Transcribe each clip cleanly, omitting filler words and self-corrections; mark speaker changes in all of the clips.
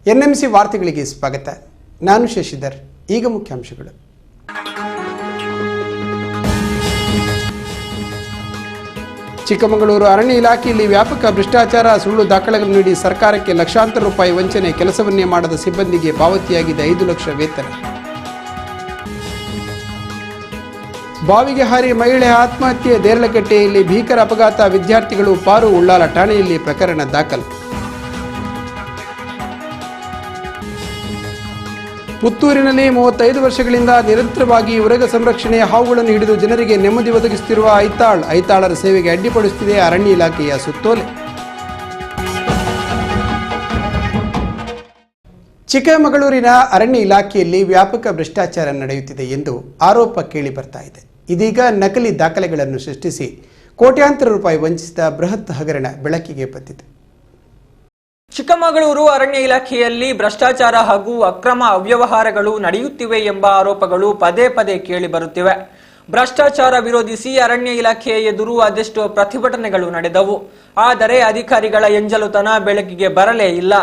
Speaker 1: NMC ವಾರ್ತೆಗಳಿಗೆ ಸ್ವಾಗತ. ನಾನು ಶಶಿಧರ್. ಈಗ ಮುಖ್ಯಾಂಶಗಳು. ಚಿಕ್ಕಮಗಳೂರು ಅರಣ್ಯ ಇಲಾಖೆಯಲ್ಲಿ ವ್ಯಾಪಕ ಭ್ರಷ್ಟಾಚಾರ, ಸುಳ್ಳು ದಾಖಲೆಗಳನ್ನು ನೀಡಿ ಸರ್ಕಾರಕ್ಕೆ ಲಕ್ಷಾಂತರ ರೂಪಾಯಿ ವಂಚನೆ, ಕೆಲಸವನ್ನೇ ಮಾಡದ ಸಿಬ್ಬಂದಿಗೆ ಪಾವತಿಯಾಗಿದೆ 5 ಲಕ್ಷ ವೇತನ. ಬಾವಿಗೆ ಹಾರಿ ಮಹಿಳೆ ಆತ್ಮಹತ್ಯೆ, ದೇರಳಕಟ್ಟೆಯಲ್ಲಿ ಭೀಕರ ಅಪಘಾತ, ವಿದ್ಯಾರ್ಥಿಗಳು ಪಾರು, ಉಳ್ಳಾಲ ಠಾಣೆಯಲ್ಲಿ ಪ್ರಕರಣ ದಾಖಲು. ಪುತ್ತೂರಿನಲ್ಲಿ 35 ವರ್ಷಗಳಿಂದ ನಿರಂತರವಾಗಿ ಉರಗ ಸಂರಕ್ಷಣೆಯ ಹಾವುಗಳನ್ನು ಹಿಡಿದು ಜನರಿಗೆ ನೆಮ್ಮದಿ ಒದಗಿಸುತ್ತಿರುವ ಐತಾಳರ ಸೇವೆಗೆ ಅಡ್ಡಿಪಡಿಸುತ್ತಿದೆ ಅರಣ್ಯ ಇಲಾಖೆಯ ಸುತ್ತೋಲೆ. ಚಿಕ್ಕಮಗಳೂರಿನ ಅರಣ್ಯ ಇಲಾಖೆಯಲ್ಲಿ ವ್ಯಾಪಕ ಭ್ರಷ್ಟಾಚಾರ ನಡೆಯುತ್ತಿದೆ ಎಂದು ಆರೋಪ ಕೇಳಿ ಬರ್ತಾ ಇದೆ. ಇದೀಗ ನಕಲಿ ದಾಖಲೆಗಳನ್ನು ಸೃಷ್ಟಿಸಿ ಕೋಟ್ಯಾಂತರ ರೂಪಾಯಿ ವಂಚಿಸಿದ ಬೃಹತ್ ಹಗರಣ ಬೆಳಕಿಗೆ ಬಂದಿದೆ.
Speaker 2: ಚಿಕ್ಕಮಗಳೂರು ಅರಣ್ಯ ಇಲಾಖೆಯಲ್ಲಿ ಭ್ರಷ್ಟಾಚಾರ ಹಾಗೂ ಅಕ್ರಮ ಅವ್ಯವಹಾರಗಳು ನಡೆಯುತ್ತಿವೆ ಎಂಬ ಆರೋಪಗಳು ಪದೇ ಪದೇ ಕೇಳಿ ಬರುತ್ತಿವೆ. ಭ್ರಷ್ಟಾಚಾರ ವಿರೋಧಿಸಿ ಅರಣ್ಯ ಇಲಾಖೆಯ ಎದುರು ಅದೆಷ್ಟೋ ಪ್ರತಿಭಟನೆಗಳು ನಡೆದವು. ಆದರೆ ಅಧಿಕಾರಿಗಳ ಎಂಜಲುತನ ಬೆಳಕಿಗೆ ಬರಲೇ ಇಲ್ಲ.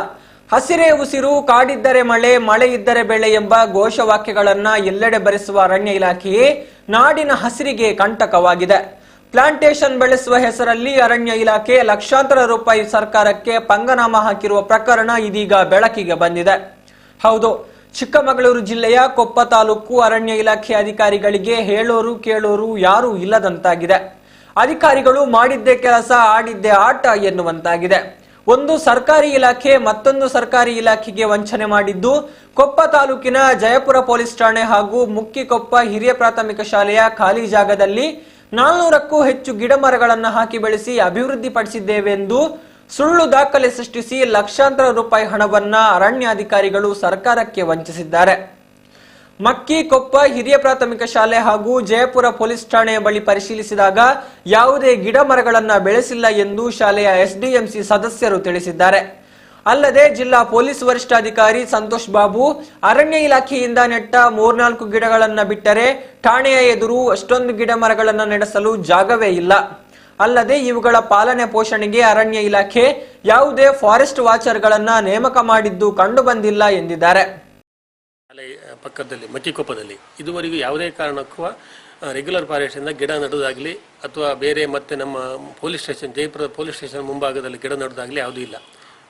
Speaker 2: ಹಸಿರೇ ಉಸಿರು, ಕಾಡಿದ್ದರೆ ಮಳೆ, ಮಳೆ ಇದ್ದರೆ ಬೆಳೆ ಎಂಬ ಘೋಷವಾಕ್ಯಗಳನ್ನ ಎಲ್ಲೆಡೆ ಬರೆಸುವ ಅರಣ್ಯ ಇಲಾಖೆಯೇ ನಾಡಿನ ಹಸಿರಿಗೆ ಕಂಟಕವಾಗಿದೆ. ಪ್ಲಾಂಟೇಶನ್ ಬೆಳೆಸುವ ಹೆಸರಲ್ಲಿ ಅರಣ್ಯ ಇಲಾಖೆ ಲಕ್ಷಾಂತರ ರೂಪಾಯಿ ಸರ್ಕಾರಕ್ಕೆ ಪಂಗನಾಮ ಹಾಕಿರುವ ಪ್ರಕರಣ ಇದೀಗ ಬೆಳಕಿಗೆ ಬಂದಿದೆ. ಹೌದು, ಚಿಕ್ಕಮಗಳೂರು ಜಿಲ್ಲೆಯ ಕೊಪ್ಪ ತಾಲೂಕು ಅರಣ್ಯ ಇಲಾಖೆ ಅಧಿಕಾರಿಗಳಿಗೆ ಹೇಳೋರು ಕೇಳೋರು ಯಾರೂ ಇಲ್ಲದಂತಾಗಿದೆ. ಅಧಿಕಾರಿಗಳು ಮಾಡಿದ್ದೇ ಕೆಲಸ, ಆಡಿದ್ದೇ ಆಟ ಎನ್ನುವಂತಾಗಿದೆ. ಒಂದು ಸರ್ಕಾರಿ ಇಲಾಖೆ ಮತ್ತೊಂದು ಸರ್ಕಾರಿ ಇಲಾಖೆಗೆ ವಂಚನೆ ಮಾಡಿದ್ದು ಕೊಪ್ಪ ತಾಲೂಕಿನ ಜಯಪುರ ಪೊಲೀಸ್ ಠಾಣೆ ಹಾಗೂ ಮುಕ್ಕಿಕೊಪ್ಪ ಹಿರಿಯ ಪ್ರಾಥಮಿಕ ಶಾಲೆಯ ಖಾಲಿ ಜಾಗದಲ್ಲಿ 400ಕ್ಕೂ ಹೆಚ್ಚು ಗಿಡ ಮರಗಳನ್ನು ಹಾಕಿ ಬೆಳೆಸಿ ಅಭಿವೃದ್ಧಿ ಪಡಿಸಿದ್ದೇವೆ ಎಂದು ಸುಳ್ಳು ದಾಖಲೆ ಸೃಷ್ಟಿಸಿ ಲಕ್ಷಾಂತರ ರೂಪಾಯಿ ಹಣವನ್ನ ಅರಣ್ಯಾಧಿಕಾರಿಗಳು ಸರ್ಕಾರಕ್ಕೆ ವಂಚಿಸಿದ್ದಾರೆ. ಮಕ್ಕಿಕೊಪ್ಪ ಹಿರಿಯ ಪ್ರಾಥಮಿಕ ಶಾಲೆ ಹಾಗೂ ಜಯಪುರ ಪೊಲೀಸ್ ಠಾಣೆಯ ಬಳಿ ಪರಿಶೀಲಿಸಿದಾಗ ಯಾವುದೇ ಗಿಡ ಮರಗಳನ್ನ ಬೆಳೆಸಿಲ್ಲ ಎಂದು ಶಾಲೆಯ ಎಸ್ಡಿಎಂಸಿ ಸದಸ್ಯರು ತಿಳಿಸಿದ್ದಾರೆ. ಅಲ್ಲದೆ ಜಿಲ್ಲಾ ಪೊಲೀಸ್ ವರಿಷ್ಠಾಧಿಕಾರಿ ಸಂತೋಷ್ ಬಾಬು ಅರಣ್ಯ ಇಲಾಖೆಯಿಂದ ನೆಟ್ಟ 3-4 ಗಿಡಗಳನ್ನ ಬಿಟ್ಟರೆ ಠಾಣೆಯ ಎದುರು ಅಷ್ಟೊಂದು ಗಿಡ ಮರಗಳನ್ನ ನೆಡೆಸಲು ಜಾಗವೇ ಇಲ್ಲ. ಅಲ್ಲದೆ ಇವುಗಳ ಪಾಲನೆ ಪೋಷಣೆಗೆ ಅರಣ್ಯ ಇಲಾಖೆ ಯಾವುದೇ ಫಾರೆಸ್ಟ್ ವಾಚರ್ಗಳನ್ನ ನೇಮಕ ಮಾಡಿದ್ದು ಕಂಡು ಬಂದಿಲ್ಲ ಎಂದಿದ್ದಾರೆ.
Speaker 3: ಪಕ್ಕದಲ್ಲಿ ಮಕ್ಕಿಕೊಪ್ಪದಲ್ಲಿ ಇದುವರೆಗೂ ಯಾವುದೇ ಕಾರಣಕ್ಕೂ ರೆಗ್ಯುಲರ್ ಫಾರೆಸ್ಟಿಂದ ಗಿಡ ನೆಡೋದಾಗಲಿ ಅಥವಾ ಬೇರೆ ಮತ್ತೆ ನಮ್ಮ police station Jayapura police station ಮುಂಭಾಗದಲ್ಲಿ ಗಿಡ ನೆಡೋದಾಗಲಿ ಯಾವುದೂ ಇಲ್ಲ.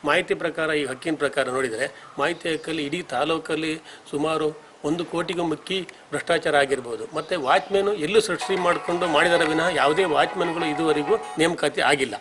Speaker 3: ಮಾಹಿತಿ ಪ್ರಕಾರ, ಈ ಹಕ್ಕಿನ ಪ್ರಕಾರ ನೋಡಿದರೆ ಮಾಹಿತಿ ಹಕ್ಕಲ್ಲಿ ಇಡೀ ತಾಲೂಕಲ್ಲಿ ಸುಮಾರು 1 ಕೋಟಿಗೂ ಮಿಕ್ಕಿ ಭ್ರಷ್ಟಾಚಾರ ಆಗಿರ್ಬೋದು. ಮತ್ತು ವಾಚ್ಮ್ಯಾನು ಎಲ್ಲೂ ಸೃಷ್ಟಿ ಮಾಡಿಕೊಂಡು ಮಾಡಿದರೆ ವಿನಃ ಯಾವುದೇ ವಾಚ್ಮ್ಯಾನ್ಗಳು ಇದುವರೆಗೂ ನೇಮಕಾತಿ ಆಗಿಲ್ಲ.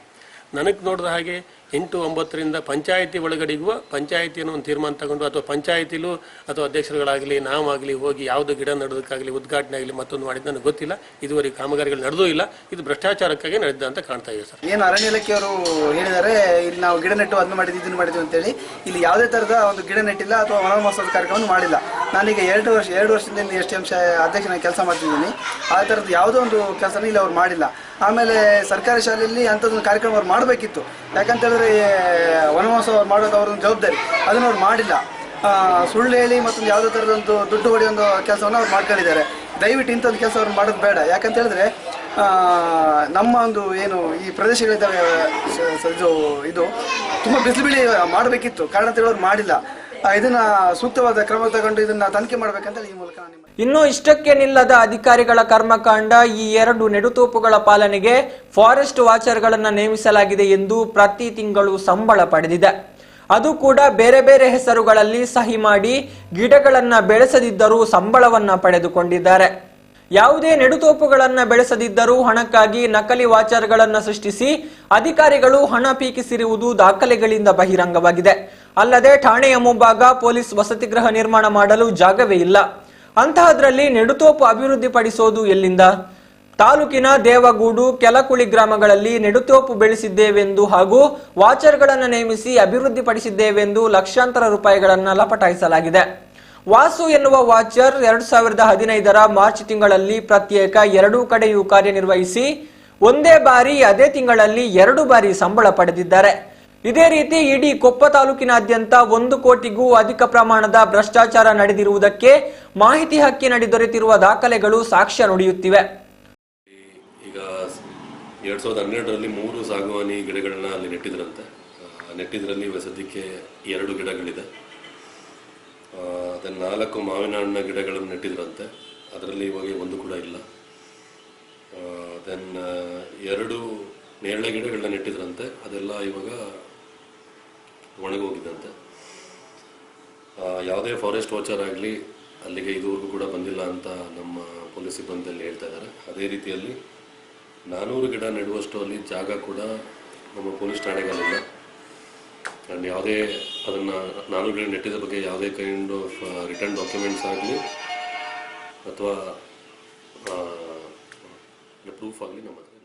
Speaker 3: ನನಗೆ ನೋಡಿದ ಹಾಗೆ 8-9ರಿಂದ ಪಂಚಾಯಿತಿ ಒಳಗಡೆಗೂ ಪಂಚಾಯಿತಿಯನ್ನು ಒಂದು ತೀರ್ಮಾನ ತಗೊಂಡು ಅಥವಾ ಪಂಚಾಯಿತಿಲೂ ಅಥವಾ ಅಧ್ಯಕ್ಷರುಗಳಾಗಲಿ ನಾವಾಗಲಿ ಹೋಗಿ ಯಾವುದು ಗಿಡ ನೆಡೋದಕ್ಕಾಗಲಿ ಉದ್ಘಾಟನೆ ಆಗಲಿ ಮತ್ತೊಂದು ಮಾಡಿದ್ದು ನನಗೆ ಗೊತ್ತಿಲ್ಲ. ಇದುವರೆಗೆ ಕಾಮಗಾರಿಗಳು ನಡೆದೂ ಇಲ್ಲ. ಇದು ಭ್ರಷ್ಟಾಚಾರಕ್ಕಾಗಿ ನಡೆದ ಅಂತ ಕಾಣ್ತಾ ಇದೆ ಸರ್.
Speaker 4: ಏನು ಅರಣ್ಯ ಇಲಾಖೆಯವರು ಹೇಳಿದ್ದಾರೆ, ಇಲ್ಲಿ ನಾವು ಗಿಡ ನೆಟ್ಟು ಅದನ್ನು ಮಾಡಿದ್ವಿ ಇದನ್ನು ಮಾಡಿದ್ವಿ ಅಂತೇಳಿ ಇಲ್ಲಿ ಯಾವುದೇ ಥರದ ಒಂದು ಗಿಡ ನೆಟ್ಟಿಲ್ಲ ಅಥವಾ ವನ ಮಹೋತ್ಸವದ ಕಾರ್ಯಕ್ರಮವನ್ನು ಮಾಡಿಲ್ಲ. ನಾನೀಗ 2 ವರ್ಷದಿಂದ ಎಸ್ಡಿಎಂಸಿ ಅಧ್ಯಕ್ಷನಾಗಿ ಕೆಲಸ ಮಾಡ್ತಿದ್ದೀನಿ. ಆ ಥರದ್ದು ಯಾವುದೋ ಒಂದು ಕೆಲಸನ ಇಲ್ಲಿ ಅವ್ರು ಮಾಡಿಲ್ಲ. ಆಮೇಲೆ ಸರ್ಕಾರಿ ಶಾಲೆಯಲ್ಲಿ ಅಂಥದ್ದೊಂದು ಕಾರ್ಯಕ್ರಮ ಅವ್ರು ಮಾಡಬೇಕಿತ್ತು. ಯಾಕಂತ ಹೇಳಿದ್ರೆ ವನ ಮಹೋತ್ಸವ ಮಾಡೋದು ಅವ್ರೊಂದು ಜವಾಬ್ದಾರಿ, ಅದನ್ನು ಅವ್ರು ಮಾಡಿಲ್ಲ. ಸುಳ್ಳು ಹೇಳಿ ಮತ್ತೊಂದು ಯಾವುದೇ ಥರದೊಂದು ದುಡ್ಡು ಹೊಡೆಯೊಂದು ಕೆಲಸವನ್ನು ಅವ್ರು ಮಾಡ್ಕೊಂಡಿದ್ದಾರೆ. ದಯವಿಟ್ಟು ಇಂಥದ್ದು ಕೆಲಸ ಅವ್ರು ಮಾಡೋದು ಬೇಡ. ಯಾಕಂತ ಹೇಳಿದ್ರೆ ನಮ್ಮ ಒಂದು ಏನು ಈ ಪ್ರದೇಶಗಳಿದ್ದಾವೆ ಇದು ತುಂಬ ಬಿಸಿಲು ಮಾಡಬೇಕಿತ್ತು. ಕಾರಣ ಅಂತ ಹೇಳೋರು ಮಾಡಿಲ್ಲ. ಇದನ್ನ ಸೂಕ್ತವಾದ ಕ್ರಮ ತಗೊಂಡು ಇದನ್ನ ತನಿಖೆ ಮಾಡಬೇಕಂತ ಈ ಮೂಲಕ
Speaker 2: ಇನ್ನು ಇಷ್ಟಕ್ಕೆ ನಿಲ್ಲದ ಅಧಿಕಾರಿಗಳ ಕರ್ಮಕಾಂಡ. ಈ 2 ನೆಡುತೋಪುಗಳ ಪಾಲನೆಗೆ ಫಾರೆಸ್ಟ್ ವಾಚರ್ಗಳನ್ನ ನೇಮಿಸಲಾಗಿದೆ ಎಂದು ಪ್ರತಿ ತಿಂಗಳು ಸಂಬಳ ಪಡೆದಿದೆ. ಅದು ಕೂಡ ಬೇರೆ ಬೇರೆ ಹೆಸರುಗಳಲ್ಲಿ ಸಹಿ ಮಾಡಿ ಗಿಡಗಳನ್ನ ಬೆಳೆಸದಿದ್ದರೂ ಸಂಬಳವನ್ನ ಪಡೆದುಕೊಂಡಿದ್ದಾರೆ. ಯಾವುದೇ ನೆಡುತೋಪುಗಳನ್ನ ಬೆಳೆಸದಿದ್ದರೂ ಹಣಕ್ಕಾಗಿ ನಕಲಿ ವಾಚರ್ಗಳನ್ನ ಸೃಷ್ಟಿಸಿ ಅಧಿಕಾರಿಗಳು ಹಣ ಪೀಕಿಸಿರುವುದು ದಾಖಲೆಗಳಿಂದ ಬಹಿರಂಗವಾಗಿದೆ. ಅಲ್ಲದೆ ಠಾಣೆಯ ಮುಂಭಾಗ ಪೊಲೀಸ್ ವಸತಿ ಗೃಹ ನಿರ್ಮಾಣ ಮಾಡಲು ಜಾಗವೇ ಇಲ್ಲ. ಅಂತಹದ್ರಲ್ಲಿ ನೆಡುತೋಪು ಅಭಿವೃದ್ಧಿ ಪಡಿಸೋದು ಎಲ್ಲಿಂದ? ತಾಲೂಕಿನ ದೇವಗೂಡು, ಕೆಲಕುಳಿ ಗ್ರಾಮಗಳಲ್ಲಿ ನೆಡುತೋಪು ಬೆಳೆಸಿದ್ದೇವೆಂದು ಹಾಗೂ ವಾಚರ್ಗಳನ್ನು ನೇಮಿಸಿ ಅಭಿವೃದ್ಧಿ ಪಡಿಸಿದ್ದೇವೆಂದು ಲಕ್ಷಾಂತರ ರೂಪಾಯಿಗಳನ್ನು ಲಪಟಾಯಿಸಲಾಗಿದೆ. ವಾಸು ಎನ್ನುವ ವಾಚರ್ 2015ರ ಮಾರ್ಚ್ ತಿಂಗಳಲ್ಲಿ ಪ್ರತ್ಯೇಕ 2 ಕಡೆಯೂ ಕಾರ್ಯನಿರ್ವಹಿಸಿ ಒಂದೇ ಬಾರಿ ಅದೇ ತಿಂಗಳಲ್ಲಿ 2 ಬಾರಿ ಸಂಬಳ ಪಡೆದಿದ್ದಾರೆ. ಇದೇ ರೀತಿ ಇಡೀ ಕೊಪ್ಪ ತಾಲೂಕಿನಾದ್ಯಂತ 1 ಕೋಟಿಗೂ ಅಧಿಕ ಪ್ರಮಾಣದ ಭ್ರಷ್ಟಾಚಾರ ನಡೆದಿರುವುದಕ್ಕೆ ಮಾಹಿತಿ ಹಕ್ಕಿನಡಿ ದೊರೆತಿರುವ ದಾಖಲೆಗಳು ಸಾಕ್ಷ್ಯ ನುಡಿಯುತ್ತಿವೆ.
Speaker 5: ಈಗ 2012ರಲ್ಲಿ 3 ಸಾಗುವಾನಿ ಗಿಡಗಳನ್ನ ಅಲ್ಲಿ ನೆಟ್ಟಿದ್ರಂತೆ. ನೆಟ್ಟಿದ್ರಲ್ಲಿ ಸದ್ಯಕ್ಕೆ 2 ಗಿಡಗಳಿದೆ. ಅದನ್ನು 4 ಮಾವಿನ ಹಣ್ಣಿನ ಗಿಡಗಳನ್ನು ನೆಟ್ಟಿದ್ರಂತೆ. ಅದರಲ್ಲಿ ಇವಾಗ 1 ಕೂಡ ಇಲ್ಲ. ದೆನ್ 2 ನೇರಳೆ ಗಿಡಗಳನ್ನ ನೆಟ್ಟಿದ್ರಂತೆ. ಅದೆಲ್ಲ ಇವಾಗ ಒಣಗೋಗಿದ್ದಂತೆ. ಯಾವುದೇ ಫಾರೆಸ್ಟ್ ವಾಚರ್ ಆಗಲಿ ಅಲ್ಲಿಗೆ ಇದುವರೆಗೂ ಕೂಡ ಬಂದಿಲ್ಲ ಅಂತ ನಮ್ಮ ಪೊಲೀಸ್ ಸಿಬ್ಬಂದಿಯಲ್ಲಿ ಹೇಳ್ತಾ ಇದ್ದಾರೆ. ಅದೇ ರೀತಿಯಲ್ಲಿ 400 ಗಿಡ ನೆಡುವಷ್ಟು ಅಲ್ಲಿ ಜಾಗ ಕೂಡ ನಮ್ಮ ಪೊಲೀಸ್ ಠಾಣೆಗಳಿಲ್ಲ. ಆ್ಯಂಡ್ ಯಾವುದೇ ಅದನ್ನು 400 ಗಿಡ ನೆಟ್ಟಿದ ಬಗ್ಗೆ ಯಾವುದೇ ಕೈಂಡ್ ಆಫ್ ರಿಟರ್ನ್ ಡಾಕ್ಯುಮೆಂಟ್ಸ್ ಆಗಲಿ ಅಥವಾ ಪ್ರೂಫ್ ಆಗಲಿ ನಮ್ಮ ಹತ್ರ ಇಲ್ಲ.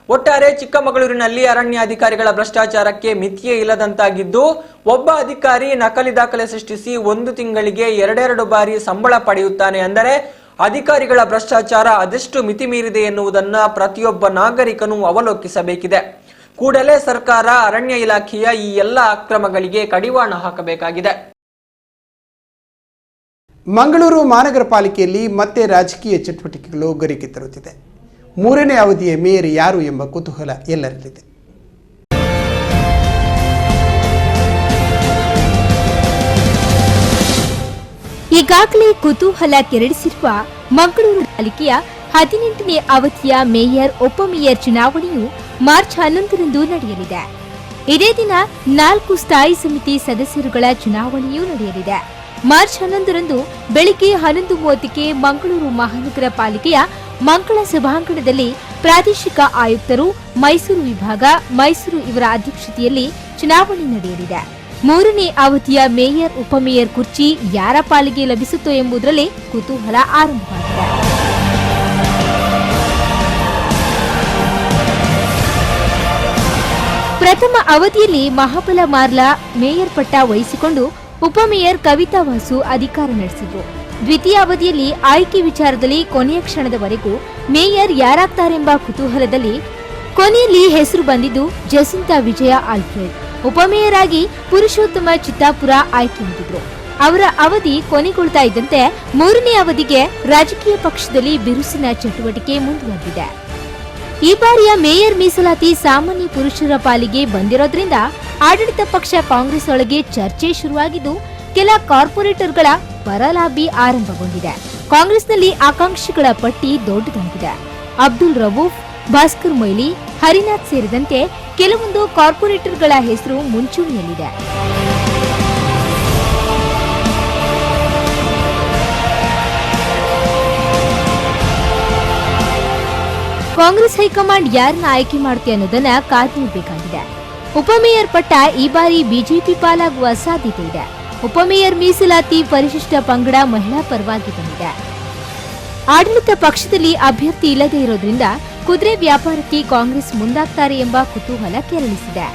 Speaker 2: ಒಟ್ಟಾರೆ ಚಿಕ್ಕಮಗಳೂರಿನಲ್ಲಿ ಅರಣ್ಯಾಧಿಕಾರಿಗಳ ಭ್ರಷ್ಟಾಚಾರಕ್ಕೆ ಮಿತಿಯೇ ಇಲ್ಲದಂತಾಗಿದ್ದು, ಒಬ್ಬ ಅಧಿಕಾರಿ ನಕಲಿ ದಾಖಲೆ ಸೃಷ್ಟಿಸಿ 1 ತಿಂಗಳಿಗೆ 2 ಬಾರಿ ಸಂಬಳ ಪಡೆಯುತ್ತಾನೆ. ಅಂದರೆ ಅಧಿಕಾರಿಗಳ ಭ್ರಷ್ಟಾಚಾರ ಅದೆಷ್ಟು ಮಿತಿ ಮೀರಿದೆ ಎನ್ನುವುದನ್ನು ಪ್ರತಿಯೊಬ್ಬ ನಾಗರಿಕನೂ ಅವಲೋಕಿಸಬೇಕಿದೆ. ಕೂಡಲೇ ಸರ್ಕಾರ ಅರಣ್ಯ ಇಲಾಖೆಯ ಈ ಎಲ್ಲ ಅಕ್ರಮಗಳಿಗೆ ಕಡಿವಾಣ ಹಾಕಬೇಕಾಗಿದೆ.
Speaker 1: ಮಂಗಳೂರು ಮಹಾನಗರ ಪಾಲಿಕೆಯಲ್ಲಿ ಮತ್ತೆ ರಾಜಕೀಯ ಚಟುವಟಿಕೆಗಳು ಗರಿಕೆ ತರುತ್ತಿದೆ. 3ನೇ ಅವಧಿಯ ಮೇಯರ್ ಯಾರು ಎಂಬ ಕುತೂಹಲ ಎಲ್ಲರಲ್ಲಿದೆ.
Speaker 6: ಈಗಾಗಲೇ ಕುತೂಹಲ ಕೆರಳಿಸಿರುವ ಮಂಗಳೂರು ಪಾಲಿಕೆಯ 18ನೇ ಅವಧಿಯ ಮೇಯರ್ ಉಪಮೇಯರ್ ಚುನಾವಣೆಯು ಮಾರ್ಚ್ 11ರಂದು ನಡೆಯಲಿದೆ. ಇದೇ ದಿನ 4 ಸ್ಥಾಯಿ ಸಮಿತಿ ಸದಸ್ಯರುಗಳ ಚುನಾವಣೆಯೂ ನಡೆಯಲಿದೆ. ಮಾರ್ಚ್ 11ರಂದು ಬೆಳಿಗ್ಗೆ 11:30ಕ್ಕೆ ಮಂಗಳೂರು ಮಹಾನಗರ ಪಾಲಿಕೆಯ ಮಂಗಳ ಸಭಾಂಗಣದಲ್ಲಿ ಪ್ರಾದೇಶಿಕ ಆಯುಕ್ತರು, ಮೈಸೂರು ವಿಭಾಗ, ಮೈಸೂರು ಇವರ ಅಧ್ಯಕ್ಷತೆಯಲ್ಲಿ ಚುನಾವಣೆ ನಡೆಯಲಿದೆ. 3ನೇ ಅವಧಿಯ ಮೇಯರ್ ಉಪಮೇಯರ್ ಕುರ್ಚಿ ಯಾರ ಪಾಲಿಗೆ ಲಭಿಸುತ್ತೋ ಎಂಬುದರಲ್ಲಿ ಕುತೂಹಲ ಆರಂಭವಾಗಿದೆ. ಪ್ರಥಮ ಅವಧಿಯಲ್ಲಿ ಮಹಾಬಲ ಮಾರ್ಲಾ ಮೇಯರ್ ಪಟ್ಟ ವಹಿಸಿಕೊಂಡು ಉಪಮೇಯರ್ ಕವಿತಾ ವಾಸು ಅಧಿಕಾರ ನಡೆಸಿದ್ರು. ದ್ವಿತೀಯ ಅವಧಿಯಲ್ಲಿ ಆಯ್ಕೆ ವಿಚಾರದಲ್ಲಿ ಕೊನೆಯ ಕ್ಷಣದವರೆಗೂ ಮೇಯರ್ ಯಾರಾಗ್ತಾರೆಂಬ ಕುತೂಹಲದಲ್ಲಿ ಕೊನೆಯಲ್ಲಿ ಹೆಸರು ಬಂದಿದ್ದು ಜಸಿಂತಾ ವಿಜಯ ಆಲ್ಫ್ರೆಡ್. ಉಪಮೇಯರ್ ಆಗಿ ಪುರುಷೋತ್ತಮ ಚಿತ್ತಾಪುರ ಆಯ್ಕೆಯಾಗಿದ್ರು. ಅವರ ಅವಧಿ ಕೊನೆಗೊಳ್ತಾ ಇದ್ದಂತೆ 3ನೇ ಅವಧಿಗೆ ರಾಜಕೀಯ ಪಕ್ಷದಲ್ಲಿ ಬಿರುಸಿನ ಚಟುವಟಿಕೆ ಮುಂದುವರೆದಿದೆ. ಈ ಬಾರಿಯ ಮೇಯರ್ ಮೀಸಲಾತಿ ಸಾಮಾನ್ಯ ಪುರುಷರ ಪಾಲಿಗೆ ಬಂದಿರೋದ್ರಿಂದ ಆಡಳಿತ ಪಕ್ಷ ಕಾಂಗ್ರೆಸ್ ಒಳಗೆ ಚರ್ಚೆ ಶುರುವಾಗಿದ್ದು, ಕೆಲ ಕಾರ್ಪೊರೇಟರ್ಗಳ ಪರಲಾಬಿ ಆರಂಭಗೊಂಡಿದೆ. ಕಾಂಗ್ರೆಸ್ನಲ್ಲಿ ಆಕಾಂಕ್ಷಿಗಳ ಪಟ್ಟಿ ದೊಡ್ಡದಾಗಿದೆ. ಅಬ್ದುಲ್ ರವೂಫ್, ಭಾಸ್ಕರ್ ಮೊಯ್ಲಿ, ಹರಿನಾಥ್ ಸೇರಿದಂತೆ ಕೆಲವೊಂದು ಕಾರ್ಪೊರೇಟರ್ಗಳ ಹೆಸರು ಮುಂಚೂಣಿಯಲ್ಲಿದೆ. ಕಾಂಗ್ರೆಸ್ ಹೈಕಮಾಂಡ್ ಯಾರನ್ನ ಆಯ್ಕೆ ಮಾಡುತ್ತೆ ಅನ್ನೋದನ್ನ ಕಾದಿರಬೇಕಾಗಿದೆ. ಉಪಮೇಯರ್ ಪಟ್ಟ ಈ ಬಾರಿ ಬಿಜೆಪಿ ಪಾಲಾಗುವ ಸಾಧ್ಯತೆ ಇದೆ. ಉಪಮೇಯರ್ ಮೀಸಲಾತಿ ಪರಿಶಿಷ್ಟ ಪಂಗಡ ಮಹಿಳಾ ಪರವಾಗಿ ಬಂದಿದೆ. ಆಡಳಿತ ಪಕ್ಷದಲ್ಲಿ ಅಭ್ಯರ್ಥಿ ಇಲ್ಲದೇ ಇರೋದ್ರಿಂದ ಕುದುರೆ ವ್ಯಾಪಾರಕ್ಕೆ ಕಾಂಗ್ರೆಸ್ ಮುಂದಾಗ್ತಾರೆ ಎಂಬ ಕುತೂಹಲ ಕೆರಳಿಸಿದೆ.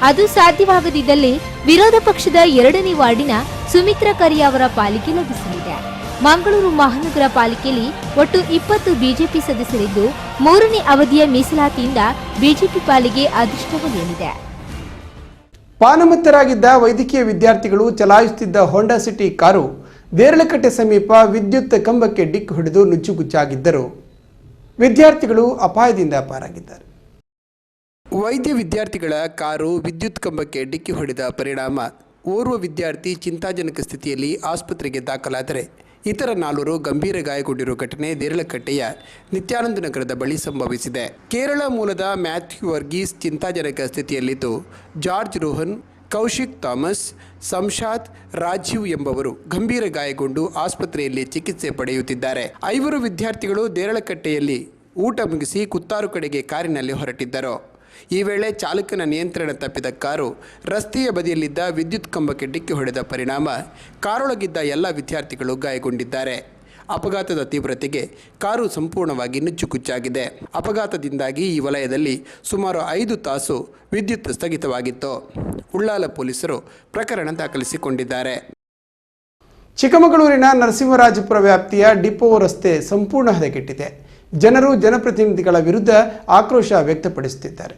Speaker 6: ಅದು ಸಾಧ್ಯವಾಗದಿದ್ದಲ್ಲಿ ವಿರೋಧ ಪಕ್ಷದ 2ನೇ ವಾರ್ಡಿನ ಸುಮಿತ್ರಾ ಕರಿಯ ಅವರ ಪಾಲಿಗೆ ಲಭಿಸಲಿದೆ. ಮಂಗಳೂರು ಮಹಾನಗರ ಪಾಲಿಕೆಯಲ್ಲಿ ಒಟ್ಟು 20 ಬಿಜೆಪಿ ಸದಸ್ಯರಿದ್ದು 3ನೇ ಅವಧಿಯ ಮೀಸಲಾತಿಯಿಂದ ಬಿಜೆಪಿ ಪಾಲಿಗೆ ಅದೃಷ್ಟ ಒಲಿಯಲಿದೆ.
Speaker 1: ಪಾನಮತ್ತರಾಗಿದ್ದ ವೈದ್ಯಕೀಯ ವಿದ್ಯಾರ್ಥಿಗಳು ಚಲಾಯಿಸುತ್ತಿದ್ದ ಹೋಂಡಾ ಸಿಟಿ ಕಾರು ದೇರಳಕಟ್ಟೆ ಸಮೀಪ ವಿದ್ಯುತ್ ಕಂಬಕ್ಕೆ ಡಿಕ್ಕಿ ಹೊಡೆದು ನುಚ್ಚುಗುಚ್ಚಾಗಿದ್ದರು. ವಿದ್ಯಾರ್ಥಿಗಳು ಅಪಾಯದಿಂದ ಪಾರಾಗಿದ್ದಾರೆ. ವೈದ್ಯ ವಿದ್ಯಾರ್ಥಿಗಳ ಕಾರು ವಿದ್ಯುತ್ ಕಂಬಕ್ಕೆ ಡಿಕ್ಕಿ ಹೊಡೆದ ಪರಿಣಾಮ ಓರ್ವ ವಿದ್ಯಾರ್ಥಿ ಚಿಂತಾಜನಕ ಸ್ಥಿತಿಯಲ್ಲಿ ಆಸ್ಪತ್ರೆಗೆ ದಾಖಲಾದರೆ ಇತರ 4 ಗಂಭೀರ ಗಾಯಗೊಂಡಿರುವ ಘಟನೆ ದೇರಳಕಟ್ಟೆಯ ನಿತ್ಯಾನಂದ ನಗರದ ಬಳಿ ಸಂಭವಿಸಿದೆ. ಕೇರಳ ಮೂಲದ ಮ್ಯಾಥ್ಯೂ ವರ್ಗೀಸ್ ಚಿಂತಾಜನಕ ಸ್ಥಿತಿಯಲ್ಲಿದ್ದು, ಜಾರ್ಜ್ ರೋಹನ್, ಕೌಶಿಕ್ ಥಾಮಸ್, ಸಂಶಾದ್, ರಾಜೀವ್ ಎಂಬವರು ಗಂಭೀರ ಗಾಯಗೊಂಡು ಆಸ್ಪತ್ರೆಯಲ್ಲಿ ಚಿಕಿತ್ಸೆ ಪಡೆಯುತ್ತಿದ್ದಾರೆ. 5 ವಿದ್ಯಾರ್ಥಿಗಳು ದೇರಳಕಟ್ಟೆಯಲ್ಲಿ ಊಟ ಮುಗಿಸಿ ಕುತ್ತಾರು ಕಡೆಗೆ ಕಾರಿನಲ್ಲಿ ಹೊರಟಿದ್ದರು. ಈ ವೇಳೆ ಚಾಲಕನ ನಿಯಂತ್ರಣ ತಪ್ಪಿದ ಕಾರು ರಸ್ತೆಯ ಬದಿಯಲ್ಲಿದ್ದ ವಿದ್ಯುತ್ ಕಂಬಕ್ಕೆ ಡಿಕ್ಕಿ ಹೊಡೆದ ಪರಿಣಾಮ ಕಾರೊಳಗಿದ್ದ ಎಲ್ಲ ವಿದ್ಯಾರ್ಥಿಗಳು ಗಾಯಗೊಂಡಿದ್ದಾರೆ. ಅಪಘಾತದ ತೀವ್ರತೆಗೆ ಕಾರು ಸಂಪೂರ್ಣವಾಗಿ ನುಚ್ಚುಗುಚ್ಚಾಗಿದೆ. ಅಪಘಾತದಿಂದಾಗಿ ಈ ವಲಯದಲ್ಲಿ ಸುಮಾರು 5 ತಾಸು ವಿದ್ಯುತ್ ಸ್ಥಗಿತವಾಗಿತ್ತು. ಉಳ್ಳಾಲ ಪೊಲೀಸರು ಪ್ರಕರಣ ದಾಖಲಿಸಿಕೊಂಡಿದ್ದಾರೆ. ಚಿಕ್ಕಮಗಳೂರಿನ ನರಸಿಂಹರಾಜಪುರ ವ್ಯಾಪ್ತಿಯ ಡಿಪೋ ರಸ್ತೆ ಸಂಪೂರ್ಣ ಹದಗೆಟ್ಟಿದೆ. ಜನರು ಜನಪ್ರತಿನಿಧಿಗಳ ವಿರುದ್ಧ ಆಕ್ರೋಶ ವ್ಯಕ್ತಪಡಿಸುತ್ತಿದ್ದಾರೆ.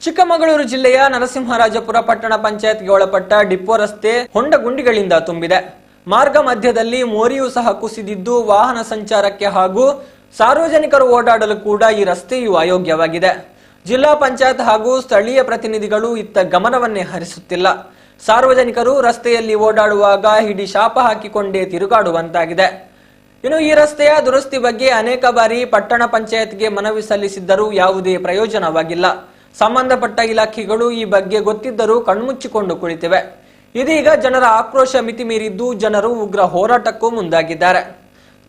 Speaker 2: ಚಿಕ್ಕಮಗಳೂರು ಜಿಲ್ಲೆಯ ನರಸಿಂಹರಾಜಪುರ ಪಟ್ಟಣ ಪಂಚಾಯತ್ಗೆ ಒಳಪಟ್ಟ ಡಿಪೋ ರಸ್ತೆ ಹೊಂಡ ಗುಂಡಿಗಳಿಂದ ತುಂಬಿದೆ. ಮಾರ್ಗ ಮಧ್ಯದಲ್ಲಿ ಮೋರಿಯೂ ಸಹ ಕುಸಿದಿದ್ದು ವಾಹನ ಸಂಚಾರಕ್ಕೆ ಹಾಗೂ ಸಾರ್ವಜನಿಕರು ಓಡಾಡಲು ಕೂಡ ಈ ರಸ್ತೆಯು ಅಯೋಗ್ಯವಾಗಿದೆ. ಜಿಲ್ಲಾ ಪಂಚಾಯತ್ ಹಾಗೂ ಸ್ಥಳೀಯ ಪ್ರತಿನಿಧಿಗಳು ಇತ್ತ ಗಮನವನ್ನೇ ಹರಿಸುತ್ತಿಲ್ಲ. ಸಾರ್ವಜನಿಕರು ರಸ್ತೆಯಲ್ಲಿ ಓಡಾಡುವಾಗ ಹಿಡಿ ಶಾಪ ಹಾಕಿಕೊಂಡೇ ತಿರುಗಾಡುವಂತಾಗಿದೆ. ಇನ್ನು ಈ ರಸ್ತೆಯ ದುರಸ್ತಿ ಬಗ್ಗೆ ಅನೇಕ ಬಾರಿ ಪಟ್ಟಣ ಪಂಚಾಯತ್ಗೆ ಮನವಿ ಸಲ್ಲಿಸಿದ್ದರೂ ಯಾವುದೇ ಪ್ರಯೋಜನವಾಗಿಲ್ಲ. ಸಂಬಂಧಪಟ್ಟ ಇಲಾಖೆಗಳು ಈ ಬಗ್ಗೆ ಗೊತ್ತಿದ್ದರೂ ಕಣ್ಮುಚ್ಚಿಕೊಂಡು ಕುಳಿತಿವೆ. ಇದೀಗ ಜನರ ಆಕ್ರೋಶ ಮಿತಿಮೀರಿದ್ದು ಜನರು ಉಗ್ರ ಹೋರಾಟಕ್ಕೂ ಮುಂದಾಗಿದ್ದಾರೆ.